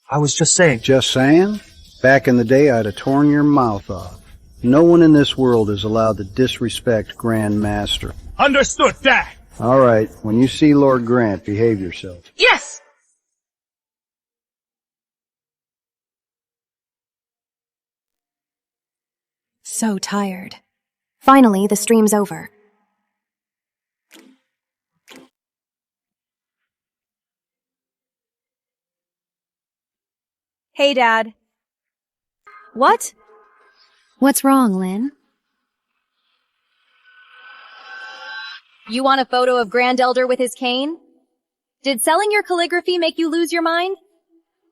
I was just saying. Just saying? Back in the day, I'd have torn your mouth off. No one in this world is allowed to disrespect Grandmaster. Understood, Dad! All right, when you see Lord Grant, behave yourself. Yes! So tired. Finally, the stream's over. Hey, Dad. What? What's wrong, Lynn? You want a photo of Grand Elder with his cane? Did selling your calligraphy make you lose your mind?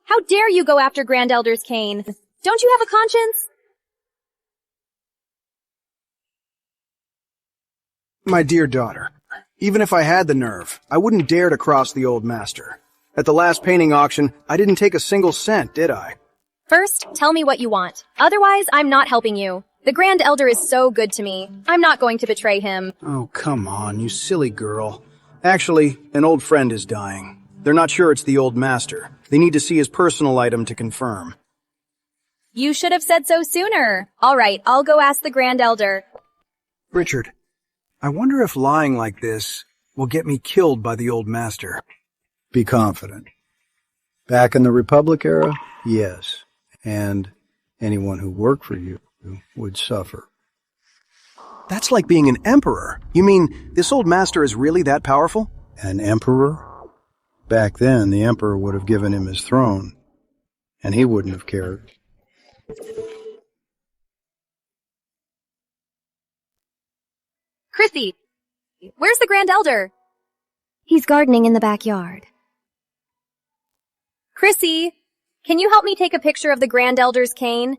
How dare you go after Grand Elder's cane? Don't you have a conscience? My dear daughter, even if I had the nerve, I wouldn't dare to cross the old master. At the last painting auction, I didn't take a single cent, did I? First, tell me what you want. Otherwise, I'm not helping you. The Grand Elder is so good to me. I'm not going to betray him. Oh, come on, you silly girl. Actually, an old friend is dying. They're not sure it's the old master. They need to see his personal item to confirm. You should have said so sooner. All right, I'll go ask the Grand Elder. Richard, I wonder if lying like this will get me killed by the old master. Be confident. Back in the Republic era, yes. And anyone who worked for you would suffer. That's like being an emperor. You mean this old master is really that powerful? An emperor? Back then, the emperor would have given him his throne, and he wouldn't have cared. Chrissy, where's the Grand Elder? He's gardening in the backyard. Chrissy, can you help me take a picture of the Grand Elder's cane?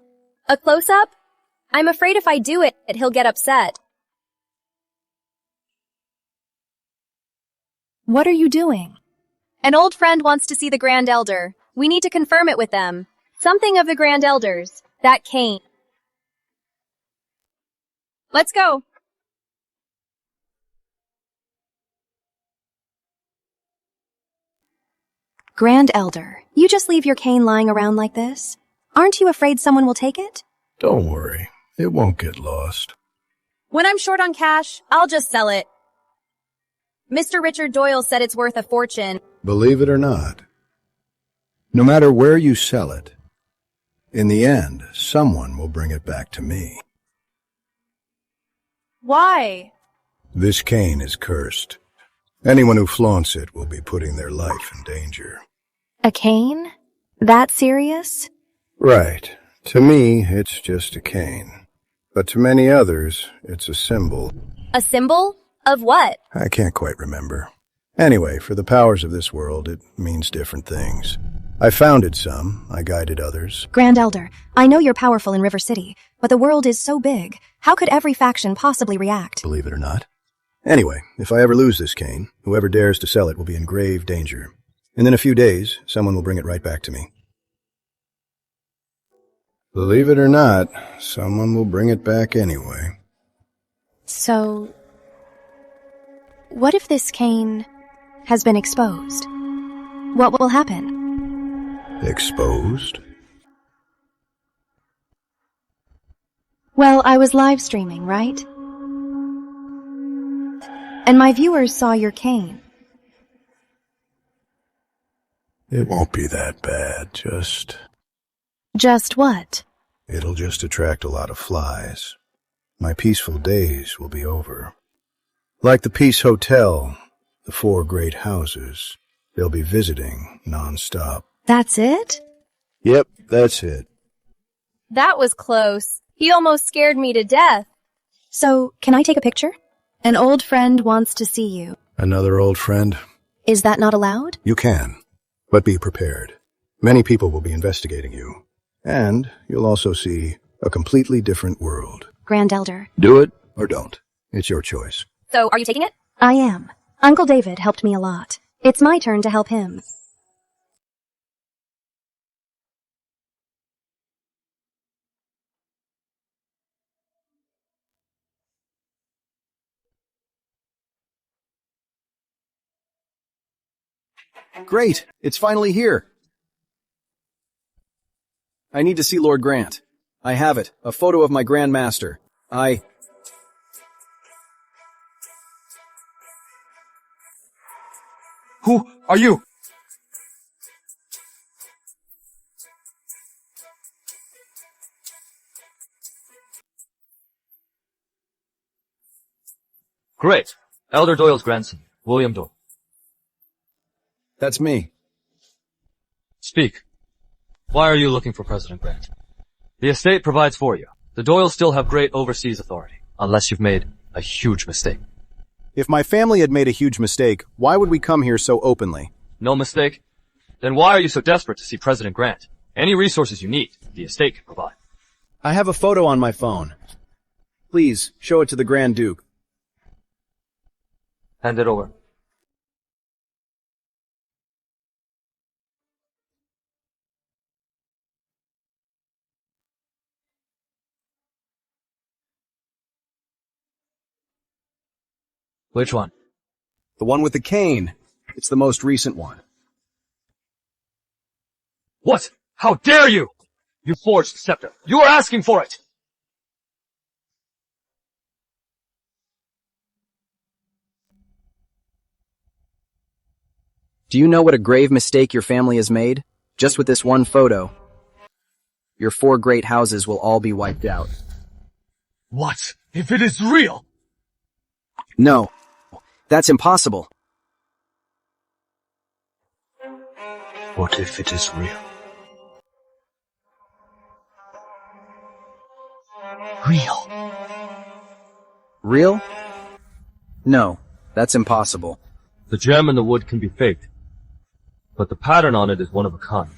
A close-up? I'm afraid if I do it, he'll get upset. What are you doing? An old friend wants to see the Grand Elder. We need to confirm it with them. Something of the Grand Elder's. That cane. Let's go. Grand Elder, you just leave your cane lying around like this? Aren't you afraid someone will take it? Don't worry. It won't get lost. When I'm short on cash, I'll just sell it. Mr. Richard Doyle said it's worth a fortune. Believe it or not, no matter where you sell it, in the end, someone will bring it back to me. Why? This cane is cursed. Anyone who flaunts it will be putting their life in danger. A cane? That serious? Right. To me, it's just a cane. But to many others, it's a symbol. A symbol? Of what? I can't quite remember. Anyway, for the powers of this world, it means different things. I founded some, I guided others. Grand Elder, I know you're powerful in River City, but the world is so big. How could every faction possibly react? Believe it or not. Anyway, if I ever lose this cane, whoever dares to sell it will be in grave danger. And in a few days, someone will bring it right back to me. Believe it or not, someone will bring it back anyway. So, what if this cane has been exposed? What will happen? Exposed? Well, I was live streaming, right? And my viewers saw your cane. It won't be that bad, just... Just what? It'll just attract a lot of flies. My peaceful days will be over. Like the Peace Hotel, the 4 great houses, they'll be visiting non-stop. That's it? Yep, that's it. That was close. He almost scared me to death. So, can I take a picture? An old friend wants to see you. Another old friend? Is that not allowed? You can, but be prepared. Many people will be investigating you. And you'll also see a completely different world. Grand Elder. Do it or don't. It's your choice. So, are you taking it? I am. Uncle David helped me a lot. It's my turn to help him. Great! It's finally here! I need to see Lord Grant. I have it. A photo of my Grand Master. Who are you? Great. Elder Doyle's grandson, William Doyle. That's me. Speak. Why are you looking for President Grant? The estate provides for you. The Doyles still have great overseas authority, unless you've made a huge mistake. If my family had made a huge mistake, why would we come here so openly? No mistake? Then why are you so desperate to see President Grant? Any resources you need, the estate can provide. I have a photo on my phone. Please, show it to the Grand Duke. Hand it over. Which one? The one with the cane. It's the most recent one. What? How dare you! You forged the scepter. You are asking for it! Do you know what a grave mistake your family has made? Just with this one photo, your 4 great houses will all be wiped out. What if it is real? No, that's impossible. What if it is real? Real? Real? No, that's impossible. The gem in the wood can be faked. but the pattern on it is one of a kind.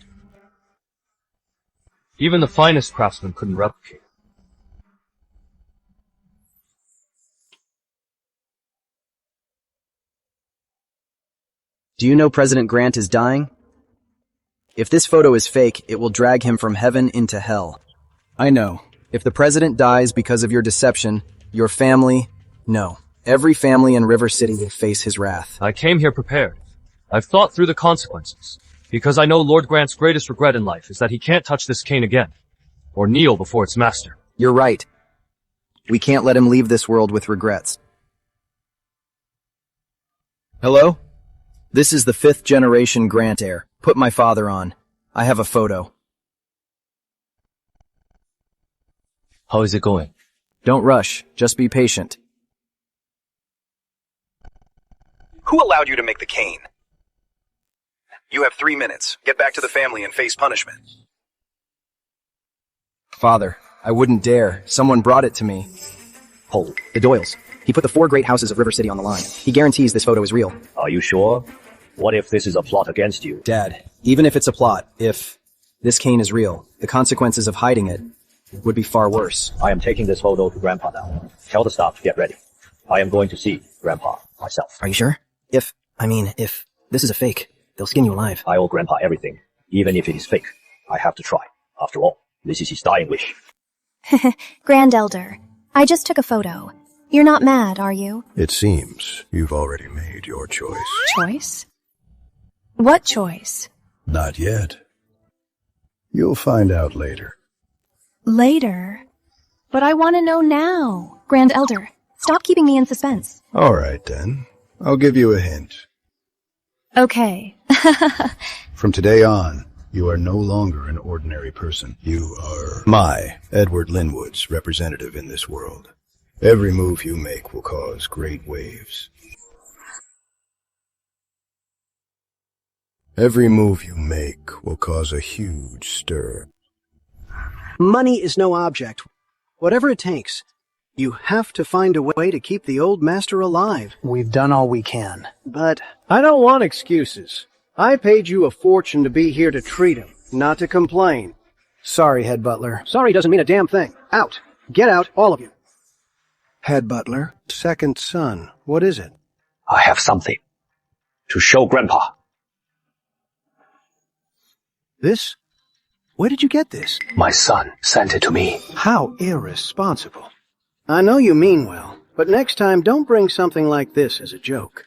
Even the finest craftsman couldn't replicate it. Do you know President Grant is dying? If this photo is fake, it will drag him from heaven into hell. I know. If the president dies because of your deception, your family, no. Every family in River City will face his wrath. I came here prepared. I've thought through the consequences, because I know Lord Grant's greatest regret in life is that he can't touch this cane again, or kneel before its master. You're right. We can't let him leave this world with regrets. Hello? This is the 5th generation Grant heir. Put my father on. I have a photo. How is it going? Don't rush. Just be patient. Who allowed you to make the cane? You have 3 minutes. Get back to the family and face punishment. Father, I wouldn't dare. Someone brought it to me. Hold. The Doyles. He put the 4 great houses of River City on the line. He guarantees this photo is real. Are you sure? What if this is a plot against you? Dad, even if it's a plot, if this cane is real, the consequences of hiding it would be far worse. I am taking this photo to Grandpa now. Tell the staff to get ready. I am going to see Grandpa myself. Are you sure? If this is a fake, they'll skin you alive. I owe Grandpa everything, even if it is fake. I have to try. After all, this is his dying wish. Grand Elder, I just took a photo. You're not mad, are you? It seems you've already made your choice. Choice? What choice? Not yet. You'll find out later. Later? But I want to know now. Grand Elder, stop keeping me in suspense. All right, then. I'll give you a hint. Okay. From today on, you are no longer an ordinary person. You are my Edward Linwood's representative in this world. Every move you make will cause great waves. Every move you make will cause a huge stir. Money is no object. Whatever it takes, you have to find a way to keep the old master alive. We've done all we can. But I don't want excuses. I paid you a fortune to be here to treat him, not to complain. Sorry, head butler. Sorry doesn't mean a damn thing. Out. Get out, all of you. Head butler, second son, what is it? I have something to show Grandpa. This? Where did you get this? My son sent it to me. How irresponsible. I know you mean well, but next time don't bring something like this as a joke.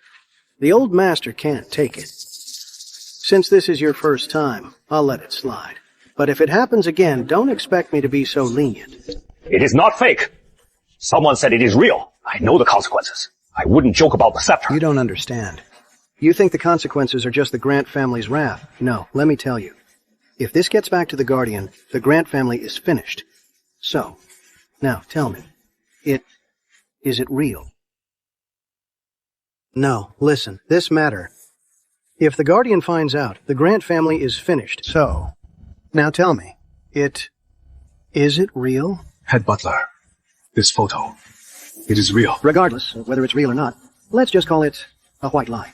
The old master can't take it. Since this is your first time, I'll let it slide. But if it happens again, don't expect me to be so lenient. It is not fake. Someone said it is real. I know the consequences. I wouldn't joke about the scepter. You don't understand. You think the consequences are just the Grant family's wrath. No, let me tell you. If this gets back to the Guardian, the Grant family is finished. So, now tell me, is it real? No, listen, this matter. If the Guardian finds out, the Grant family is finished. So, now tell me, is it real? Head butler, this photo, it is real. Regardless of whether it's real or not, let's just call it a white lie.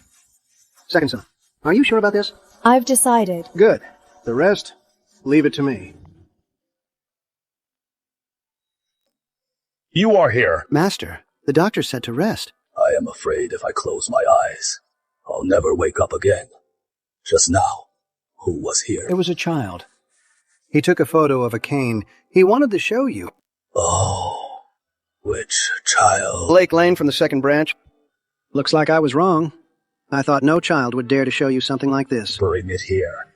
Second son, are you sure about this? I've decided. Good. The rest, leave it to me. You are here. Master, the doctor said to rest. I am afraid if I close my eyes, I'll never wake up again. Just now, who was here? It was a child. He took a photo of a cane. He wanted to show you. Oh, which child? Blake Lane from the second branch. Looks like I was wrong. I thought no child would dare to show you something like this. Bring it here.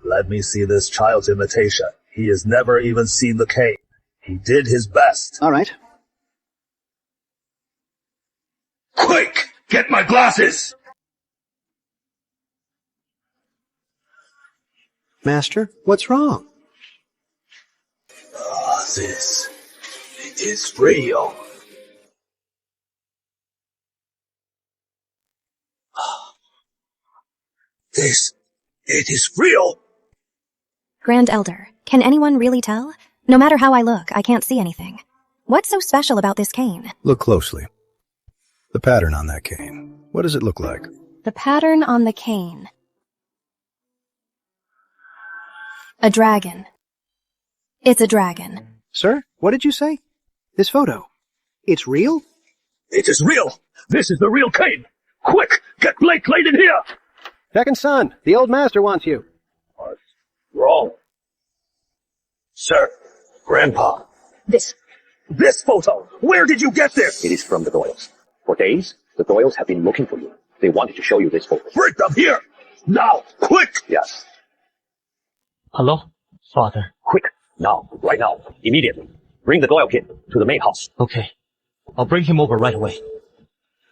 Let me see this child's imitation. He has never even seen the cane. He did his best. All right. Quick! Get my glasses! Master, what's wrong? It is real. It is real. Grand Elder, can anyone really tell? No matter how I look, I can't see anything. What's so special about this cane? Look closely. The pattern on that cane. What does it look like? The pattern on the cane. A dragon. It's a dragon. Sir, what did you say? This photo. It's real? It is real. This is the real Cain. Quick, get Blake laid in here. Second son, the old master wants you. What's wrong? Sir, Grandpa. This photo. Where did you get this? It is from the Doyles. For days, the Doyles have been looking for you. They wanted to show you this photo. Bring them here! Now! Quick! Yes. Hello? Father. Quick! Now! Right now! Immediately! Bring the Doyle kid to the main house. Okay. I'll bring him over right away.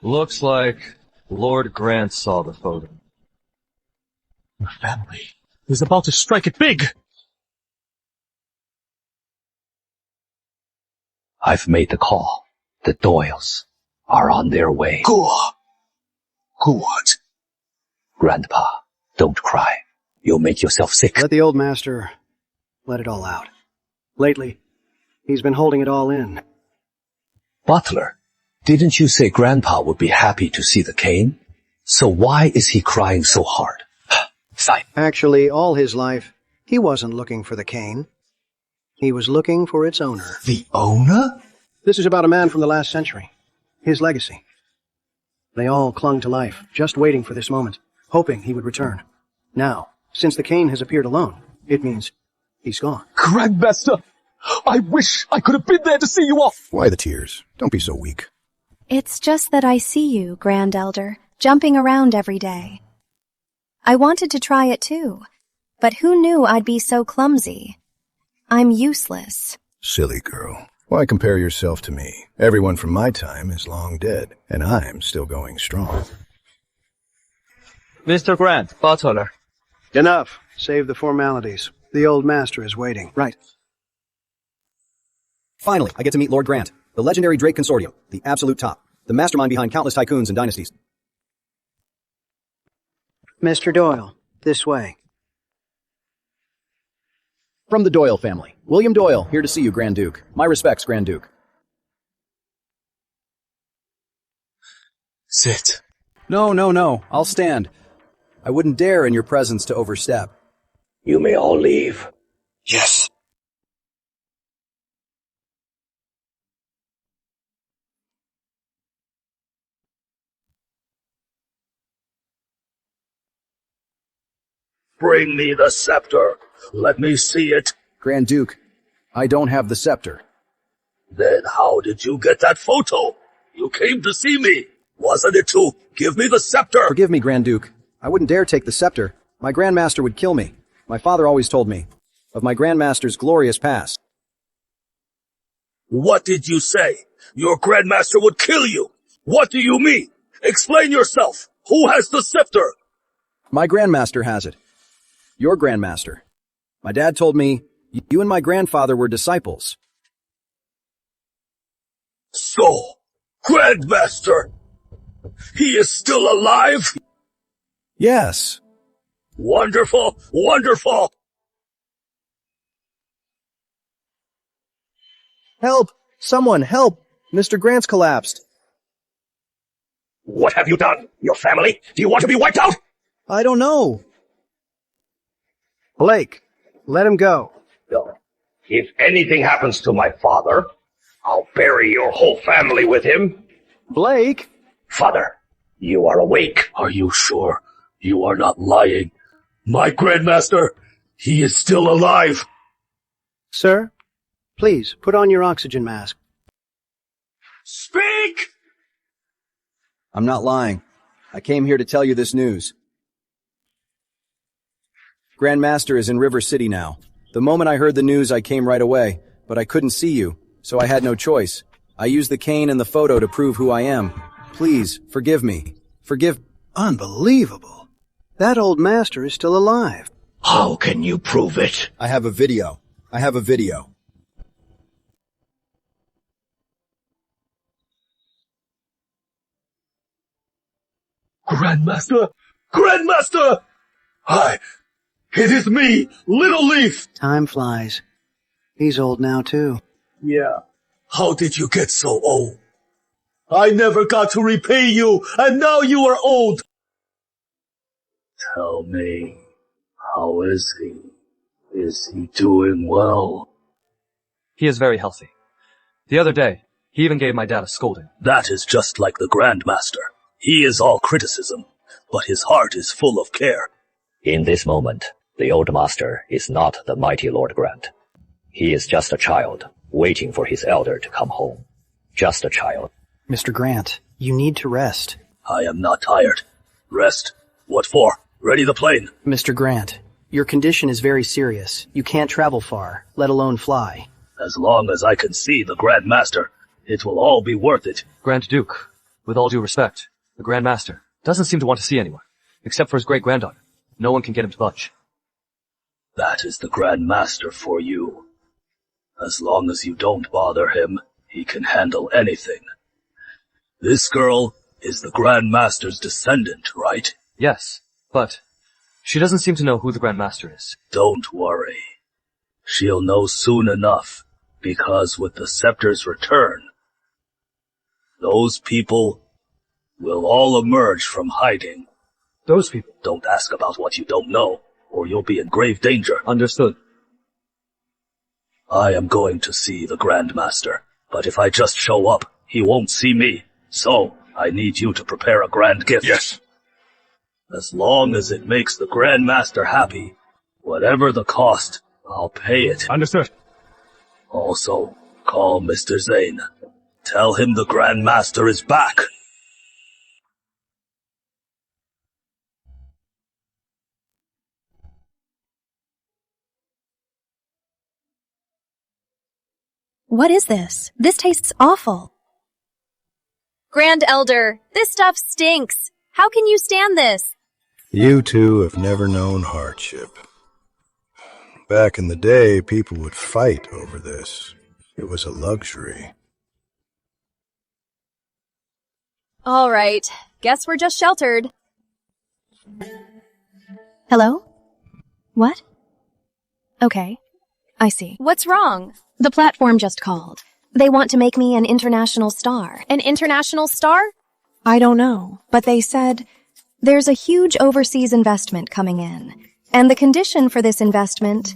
Looks like Lord Grant saw the photo. Your family is about to strike it big! I've made the call. The Doyles are on their way. Good. Grandpa, don't cry. You'll make yourself sick. Let the old master let it all out. Lately, he's been holding it all in. Butler, didn't you say Grandpa would be happy to see the Cain? So why is he crying so hard? Sign. Actually, all his life, he wasn't looking for the Cain. He was looking for its owner. The owner? This is about a man from the last century. His legacy. They all clung to life, just waiting for this moment, hoping he would return. Now, since the Cain has appeared alone, it means he's gone. Grandmaster, I wish I could have been there to see you off. Why the tears? Don't be so weak. It's just that I see you, Grand Elder, jumping around every day. I wanted to try it too, but who knew I'd be so clumsy? I'm useless. Silly girl. Why compare yourself to me? Everyone from my time is long dead, and I'm still going strong. Mr. Grant, Butler. Enough. Save the formalities. The old master is waiting. Right. Finally, I get to meet Lord Grant, the legendary Drake Consortium, the absolute top, the mastermind behind countless tycoons and dynasties. Mr. Doyle, this way. From the Doyle family. William Doyle, here to see you, Grand Duke. My respects, Grand Duke. Sit. No. I'll stand. I wouldn't dare in your presence to overstep. You may all leave. Yes. Bring me the scepter. Let me see it. Grand Duke, I don't have the scepter. Then how did you get that photo? You came to see me. Wasn't it to give me the scepter? Forgive me, Grand Duke. I wouldn't dare take the scepter. My Grandmaster would kill me. My father always told me of my Grandmaster's glorious past. What did you say? Your Grandmaster would kill you. What do you mean? Explain yourself. Who has the scepter? My Grandmaster has it. Your Grandmaster. My dad told me you and my grandfather were disciples. So, Grandmaster, he is still alive? Yes. Wonderful, wonderful. Help! Someone, help! Mr. Grant's collapsed. What have you done? Your family? Do you want to be wiped out? I don't know. Blake, let him go. If anything happens to my father, I'll bury your whole family with him. Blake? Father, you are awake. Are you sure you are not lying? My Grandmaster, he is still alive. Sir, please, put on your oxygen mask. Speak! I'm not lying. I came here to tell you this news. Grandmaster is in River City now. The moment I heard the news, I came right away, but I couldn't see you, so I had no choice. I used the cane and the photo to prove who I am. Please, forgive me. Forgive... Unbelievable. That old master is still alive. How can you prove it? I have a video. Grandmaster! Grandmaster! It is me, Little Leaf! Time flies. He's old now, too. Yeah. How did you get so old? I never got to repay you, and now you are old! Tell me, how is he? Is he doing well? He is very healthy. The other day, he even gave my dad a scolding. That is just like the Grandmaster. He is all criticism, but his heart is full of care. In this moment, the old master is not the mighty Lord Grant. He is just a child, waiting for his elder to come home. Just a child. Mr. Grant, you need to rest. I am not tired. Rest? What for? Ready the plane. Mr. Grant, your condition is very serious. You can't travel far, let alone fly. As long as I can see the Grandmaster, it will all be worth it. Grand Duke, with all due respect, the Grand Master doesn't seem to want to see anyone, except for his great-granddaughter. No one can get him to budge. That is the Grandmaster for you. As long as you don't bother him, he can handle anything. This girl is the Grandmaster's descendant, right? Yes, but she doesn't seem to know who the Grand Master is. Don't worry. She'll know soon enough, because with the scepter's return, those people will all emerge from hiding. Those people? Don't ask about what you don't know, or you'll be in grave danger. Understood. I am going to see the Grandmaster, but if I just show up, he won't see me. So, I need you to prepare a grand gift. Yes. As long as it makes the Grandmaster happy, whatever the cost, I'll pay it. Understood. Also, call Mr. Zane. Tell him the Grandmaster is back. What is this? This tastes awful. Grand Elder, this stuff stinks. How can you stand this? You two have never known hardship. Back in the day, people would fight over this. It was a luxury. All right. Guess we're just sheltered. Hello? What? Okay. I see. What's wrong? The platform just called. They want to make me an international star. An international star? I don't know, but they said there's a huge overseas investment coming in, and the condition for this investment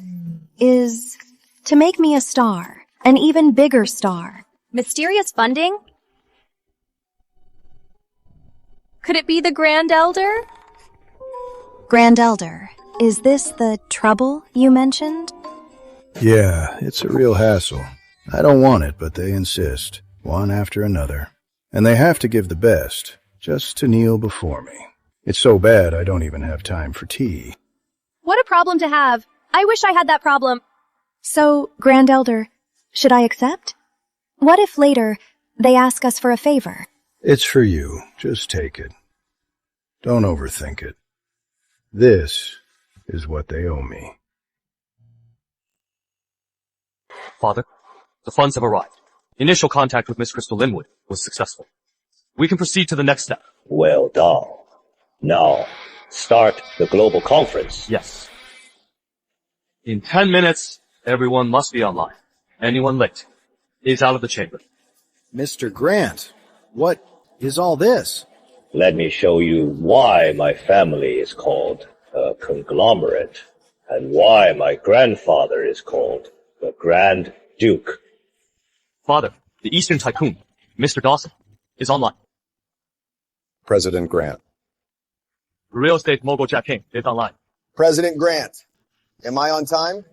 is to make me a star, an even bigger star. Mysterious funding? Could it be the Grand Elder? Grand Elder, is this the trouble you mentioned? Yeah, it's a real hassle. I don't want it, but they insist, one after another. And they have to give the best, just to kneel before me. It's so bad I don't even have time for tea. What a problem to have. I wish I had that problem. So, Grand Elder, should I accept? What if later they ask us for a favor? It's for you. Just take it. Don't overthink it. This is what they owe me. Father, the funds have arrived. Initial contact with Miss Crystal Linwood was successful. We can proceed to the next step. Well done. Now, start the global conference. Yes. In 10 minutes, everyone must be online. Anyone late is out of the chamber. Mr. Grant, what is all this? Let me show you why my family is called a conglomerate, and why my grandfather is called the Grand Duke. Father, the Eastern Tycoon, Mr. Dawson, is online. President Grant. Real estate mogul Jack King is online. President Grant, am I on time?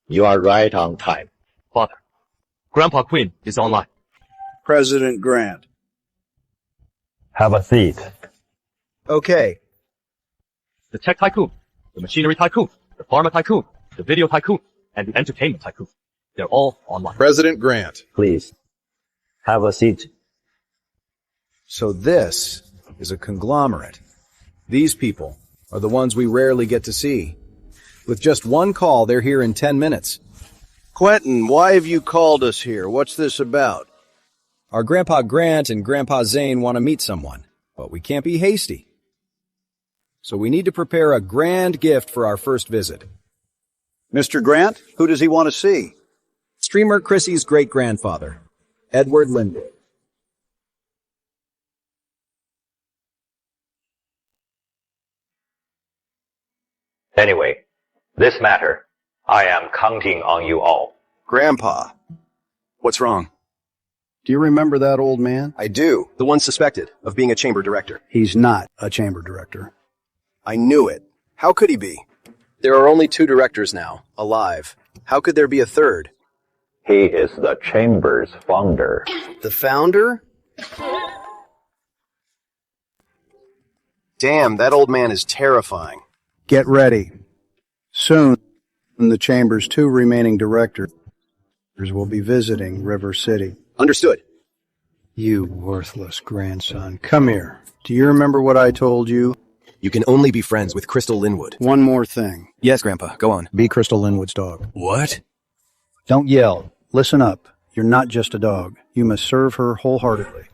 You are right on time. Father, Grandpa Queen is online. President Grant. Have a seat. Okay. The Tech Tycoon, the Machinery Tycoon, the Pharma Tycoon, the Video Tycoon, and the Entertainment Tycoon. They're all online. President Grant. Please. Have a seat. So this is a conglomerate. These people are the ones we rarely get to see. With just one call, they're here in 10 minutes. Quentin, why have you called us here? What's this about? Our Grandpa Grant and Grandpa Zane want to meet someone, but we can't be hasty. So we need to prepare a grand gift for our first visit. Mr. Grant, who does he want to see? Streamer Chrissy's great-grandfather, Edward Linwood. Anyway, This matter, I am counting on you all. Grandpa. What's wrong? Do you remember that old man? I do. The one suspected of being a chamber director. He's not a chamber director. I knew it. How could he be? There are only 2 directors now, alive. How could there be a third? He is the chamber's founder. The founder? Damn, that old man is terrifying. Get ready. Soon, the chamber's 2 remaining directors will be visiting River City. Understood. You worthless grandson. Come here. Do you remember what I told you? You can only be friends with Crystal Linwood. One more thing. Yes, Grandpa, go on. Be Crystal Linwood's dog. What? Don't yell. Listen up. You're not just a dog. You must serve her wholeheartedly.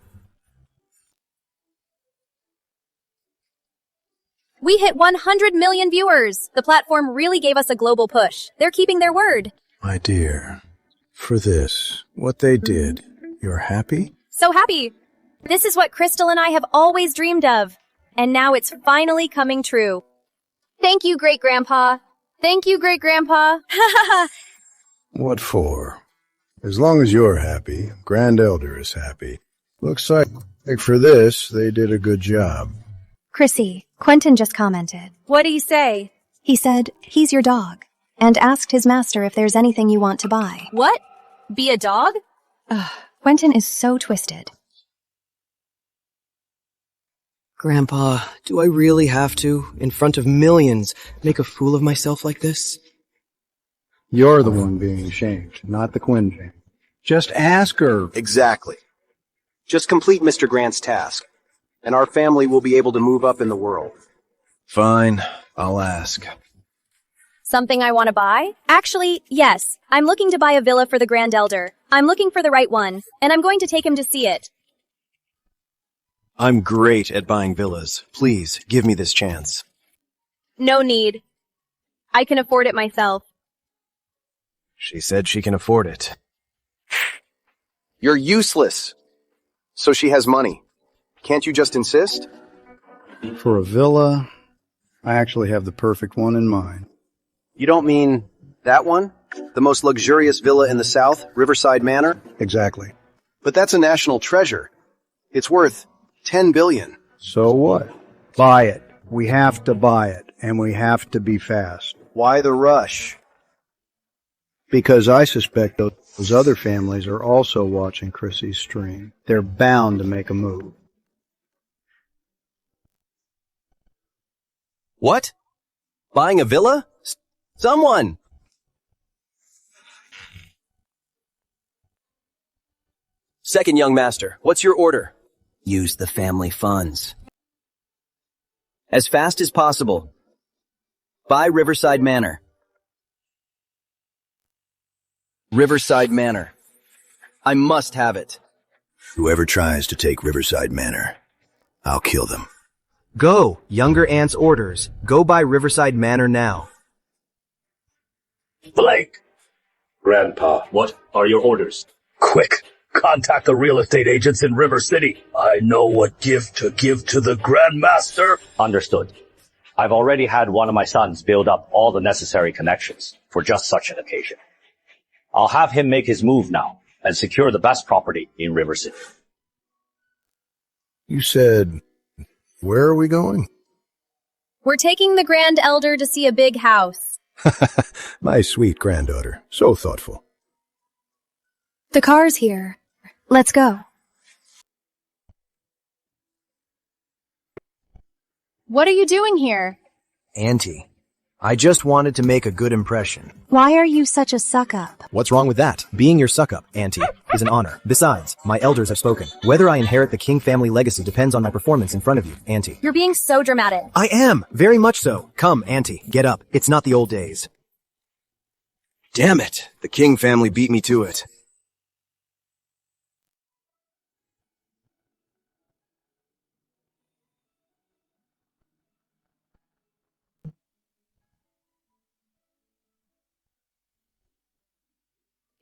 We hit 100 million viewers. The platform really gave us a global push. They're keeping their word. My dear, for this, what they did, you're happy? So happy. This is what Crystal and I have always dreamed of. And now it's finally coming true. Thank you, great-grandpa. Thank you, great-grandpa. What for? As long as you're happy, Grand Elder is happy. Looks like for this, they did a good job. Chrissy, Quentin just commented. What'd he say? He said, he's your dog, and asked his master if there's anything you want to buy. What? Be a dog? Quentin is so twisted. Grandpa, do I really have to, in front of millions, make a fool of myself like this? You're the one being shamed, not the Quinn family. Just ask her. Exactly. Just complete Mr. Grant's task, and our family will be able to move up in the world. Fine, I'll ask. Something I want to buy? Actually, yes. I'm looking to buy a villa for the Grand Elder. I'm looking for the right one, and I'm going to take him to see it. I'm great at buying villas. Please, give me this chance. No need. I can afford it myself. She said she can afford it. You're useless. So she has money. Can't you just insist? For a villa, I actually have the perfect one in mind. You don't mean that one? The most luxurious villa in the South, Riverside Manor? Exactly. But that's a national treasure. It's worth 10 billion. So what? Buy it. We have to buy it, and we have to be fast. Why the rush? Because I suspect those other families are also watching Chrissy's stream. They're bound to make a move. What? Buying a villa? Someone! Second young master, what's your order? Use the family funds. As fast as possible. Buy Riverside Manor. Riverside Manor. I must have it. Whoever tries to take Riverside Manor, I'll kill them. Go, younger aunt's orders. Go buy Riverside Manor now. Blake! Grandpa. What are your orders? Quick! Contact the real estate agents in River City. I know what gift to give to the Grand Master. Understood. I've already had one of my sons build up all the necessary connections for just such an occasion. I'll have him make his move now and secure the best property in River City. You said, where are we going? We're taking the Grand Elder to see a big house. My sweet granddaughter. So thoughtful. The car's here. Let's go. What are you doing here? Auntie, I just wanted to make a good impression. Why are you such a suck-up? What's wrong with that? Being your suck-up, Auntie, is an honor. Besides, my elders have spoken. Whether I inherit the King family legacy depends on my performance in front of you, Auntie. You're being so dramatic. I am, very much so. Come, Auntie, get up. It's not the old days. Damn it, the King family beat me to it.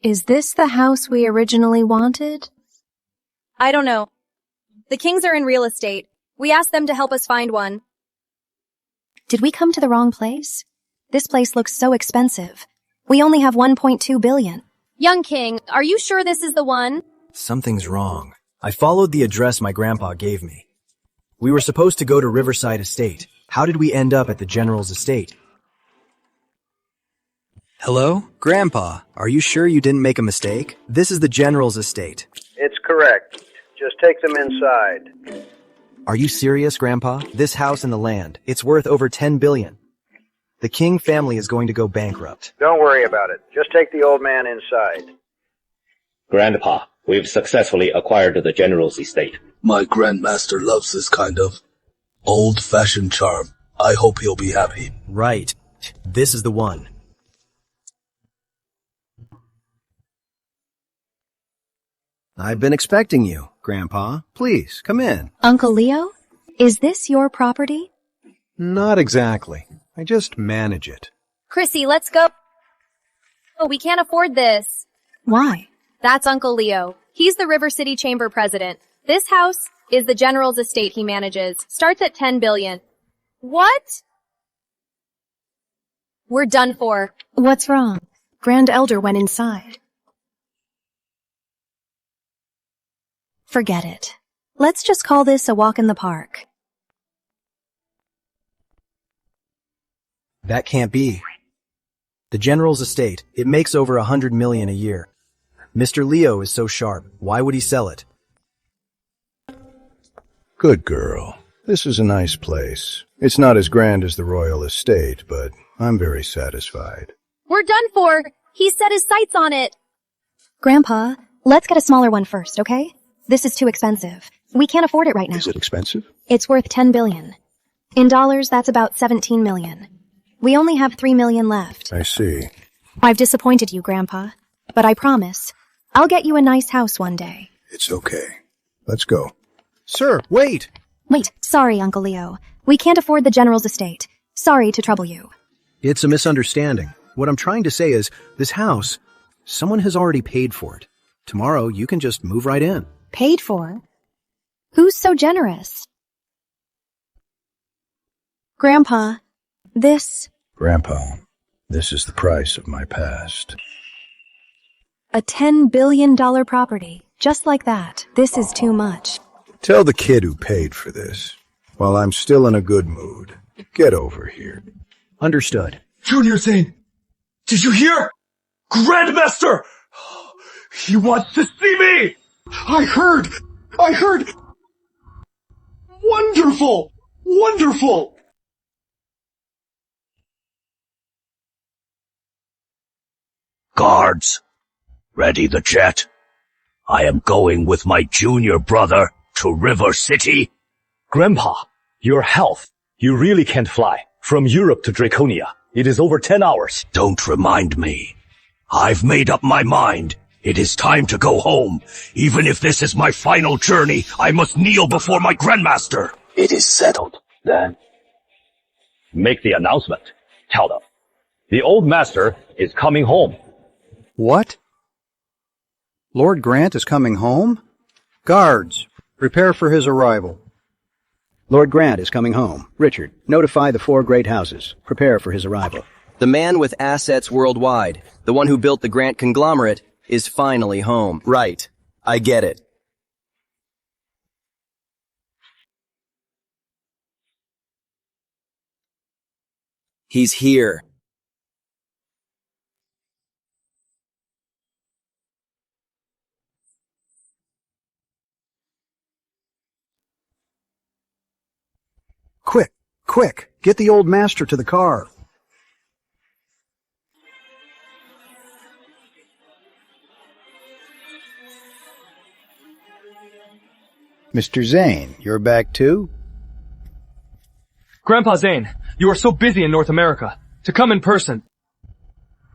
Is this the house we originally wanted? I don't know. The Kings are in real estate. We asked them to help us find one. Did we come to the wrong place? This place looks so expensive. We only have 1.2 billion. Young king, are you sure this is the one? Something's wrong. I followed the address my grandpa gave me. We were supposed to go to Riverside Estate. How did we end up at the General's estate? Hello? Grandpa, are you sure you didn't make a mistake? This is the General's estate. It's correct. Just take them inside. Are you serious, Grandpa? This house and the land, it's worth over 10 billion. The King family is going to go bankrupt. Don't worry about it. Just take the old man inside. Grandpa, we've successfully acquired the General's estate. My Grandmaster loves this kind of old-fashioned charm. I hope he'll be happy. Right. This is the one. I've been expecting you, Grandpa. Please, come in. Uncle Leo? Is this your property? Not exactly. I just manage it. Chrissy, let's go. Oh, we can't afford this. Why? That's Uncle Leo. He's the River City Chamber president. This house is the General's estate he manages. Starts at 10 billion. What? We're done for. What's wrong? Grand Elder went inside. Forget it. Let's just call this a walk in the park. That can't be. The General's estate, it makes over 100 million a year. Mr. Leo is so sharp. Why would he sell it? Good girl. This is a nice place. It's not as grand as the royal estate, but I'm very satisfied. We're done for. He set his sights on it. Grandpa, let's get a smaller one first, okay? This is too expensive. We can't afford it right now. Is it expensive? It's worth 10 billion. In dollars, that's about 17 million. We only have 3 million left. I see. I've disappointed you, Grandpa. But I promise, I'll get you a nice house one day. It's okay. Let's go. Sir, wait! Wait, sorry, Uncle Leo. We can't afford the General's estate. Sorry to trouble you. It's a misunderstanding. What I'm trying to say is, this house, someone has already paid for it. Tomorrow, you can just move right in. Paid for? Who's so generous? Grandpa, this... Grandpa, this is the price of my past. A $10 billion property. Just like that. This is too much. Tell the kid who paid for this. While I'm still in a good mood. Get over here. Understood. Junior Zane, did you hear? Grandmaster! He wants to see me! I heard! Wonderful! Wonderful! Guards, ready the jet. I am going with my junior brother to River City. Grandpa, your health. You really can't fly. From Europe to Draconia. It is over 10 hours. Don't remind me. I've made up my mind. It is time to go home. Even if this is my final journey, I must kneel before my Grandmaster. It is settled. Then, make the announcement. Tell them. The old master is coming home. What? Lord Grant is coming home? Guards, prepare for his arrival. Lord Grant is coming home. Richard, notify the 4 great houses. Prepare for his arrival. The man with assets worldwide, the one who built the Grant conglomerate, is finally home. Right. I get it. He's here. Quick, get the old master to the car. Mr. Zane, you're back too? Grandpa Zane, you are so busy in North America. To come in person.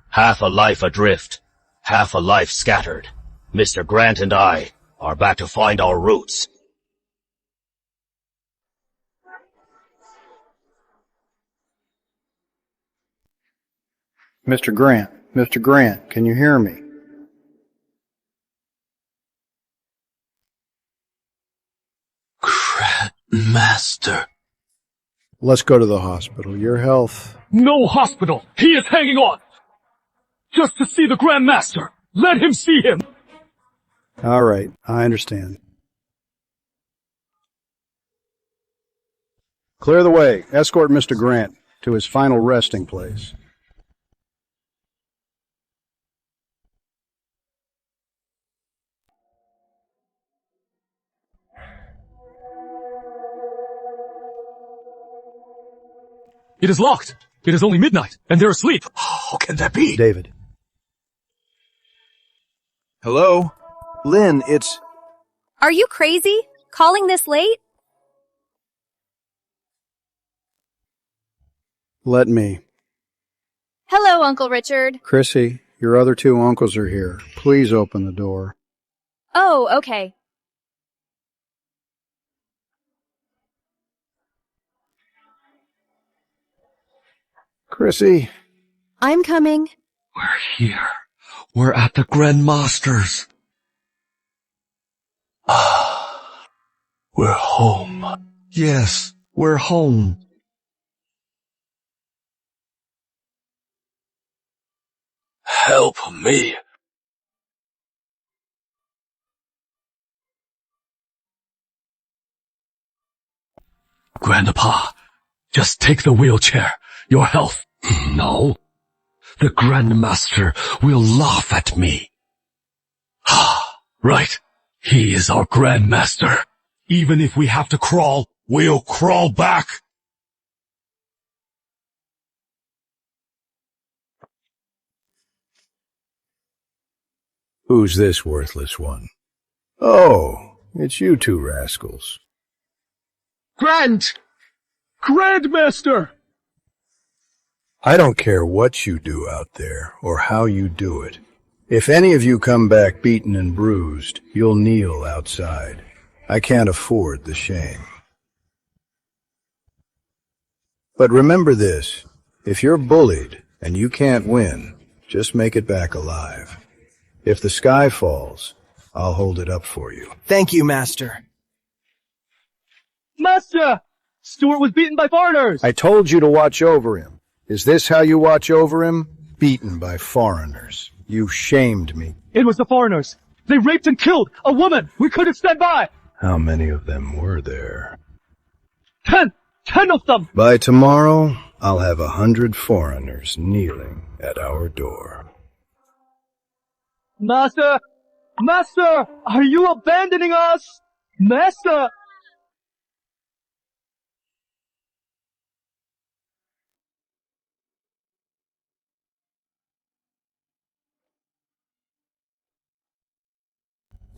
Half a life adrift, half a life scattered. Mr. Grant and I are back to find our roots. Mr. Grant, can you hear me? Grandmaster. Let's go to the hospital. Your health No hospital! He is hanging on! Just to see the Grand Master! Let him see him! All right, I understand. Clear the way. Escort Mr. Grant to his final resting place. It is locked! It is only midnight, and they're asleep! How can that be? David. Hello? Lynn, it's... Are you crazy? Calling this late? Let me. Hello, Uncle Richard. Chrissy, your other two uncles are here. Please open the door. Oh, okay. Chrissy. I'm coming. We're here. We're at the Grandmaster's. Ah, we're home. Yes, we're home. Help me. Grandpa, just take the wheelchair. Your health. No. The Grandmaster will laugh at me. Ah, right. He is our Grandmaster. Even if we have to crawl, we'll crawl back. Who's this worthless one? Oh, it's you two rascals. Grandmaster! I don't care what you do out there or how you do it. If any of you come back beaten and bruised, you'll kneel outside. I can't afford the shame. But remember this, if you're bullied and you can't win, just make it back alive. If the sky falls, I'll hold it up for you. Thank you, Master. Master! Stuart was beaten by foreigners! I told you to watch over him. Is this how you watch over him? Beaten by foreigners. You shamed me. It was the foreigners. They raped and killed a woman. We couldn't stand by. How many of them were there? 10 of them. By tomorrow, I'll have 100 foreigners kneeling at our door. Master! Master! Are you abandoning us? Master!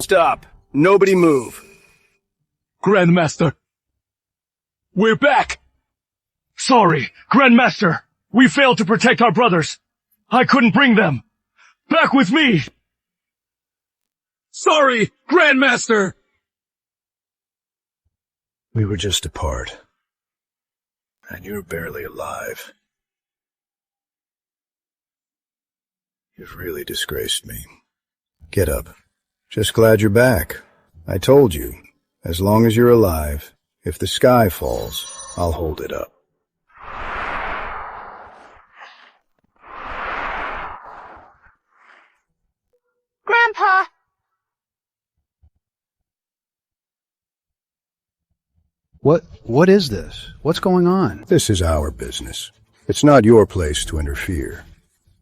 Stop. Nobody move. Grandmaster! We're back! Sorry, Grandmaster! We failed to protect our brothers! I couldn't bring them! Back with me! Sorry, Grandmaster! We were just apart. And you're barely alive. You've really disgraced me. Get up. Just glad you're back. I told you, as long as you're alive, if the sky falls, I'll hold it up. Grandpa! What is this? What's going on? This is our business. It's not your place to interfere.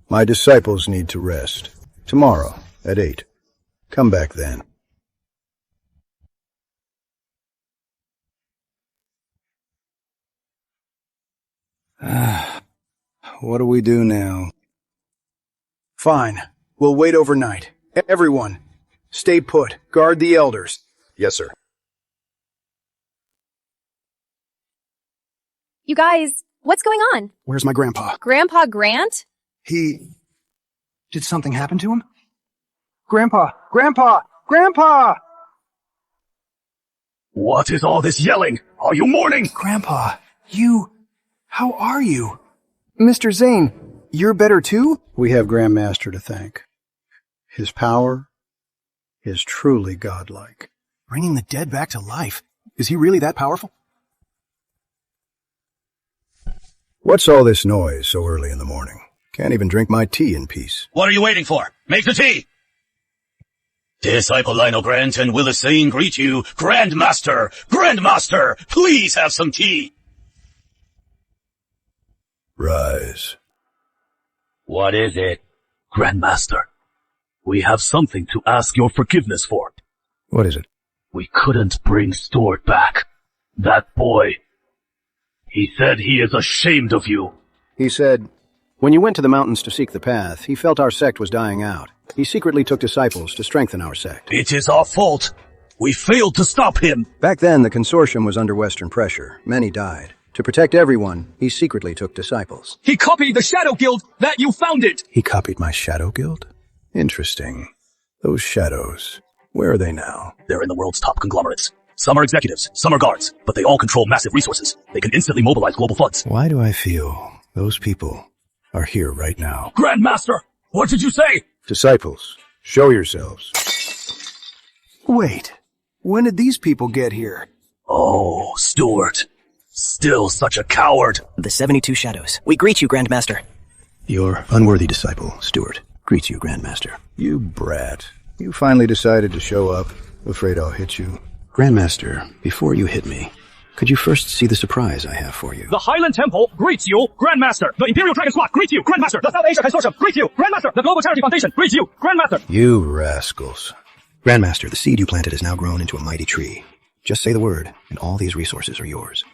My disciples need to rest. Tomorrow, at 8. Come back then. What do we do now? Fine. We'll wait overnight. Everyone, stay put. Guard the elders. Yes, sir. You guys, what's going on? Where's my grandpa? Grandpa Grant? Did something happen to him? Grandpa! Grandpa! Grandpa! What is all this yelling? Are you mourning? Grandpa, how are you? Mr. Zane, you're better too? We have Grandmaster to thank. His power is truly godlike. Bringing the dead back to life. Is he really that powerful? What's all this noise so early in the morning? Can't even drink my tea in peace. What are you waiting for? Make the tea! Disciple Lionel Grant and Willis Zane greet you. Grandmaster! Grandmaster! Please have some tea! Rise. What is it? Grandmaster, we have something to ask your forgiveness for. What is it? We couldn't bring Stuart back. That boy. He said he is ashamed of you. He said, when you went to the mountains to seek the path, he felt our sect was dying out. He secretly took disciples to strengthen our sect. It is our fault. We failed to stop him. Back then, the consortium was under Western pressure. Many died. To protect everyone, he secretly took disciples. He copied the Shadow Guild that you founded! He copied my Shadow Guild? Interesting. Those shadows, where are they now? They're in the world's top conglomerates. Some are executives, some are guards, but they all control massive resources. They can instantly mobilize global funds. Why do I feel those people are here right now? Grandmaster, what did you say? Disciples, show yourselves. Wait, when did these people get here? Oh, Stuart. Still such a coward. The 72 Shadows. We greet you, Grandmaster. Your unworthy disciple, Stuart, greets you, Grandmaster. You brat. You finally decided to show up. Afraid I'll hit you. Grandmaster, before you hit me, could you first see the surprise I have for you? The Highland Temple greets you, Grandmaster. The Imperial Dragon Squad greets you, Grandmaster. The South Asia Consortium greets you, Grandmaster. The Global Charity Foundation greets you, Grandmaster. You rascals. Grandmaster, the seed you planted has now grown into a mighty tree. Just say the word, and all these resources are yours.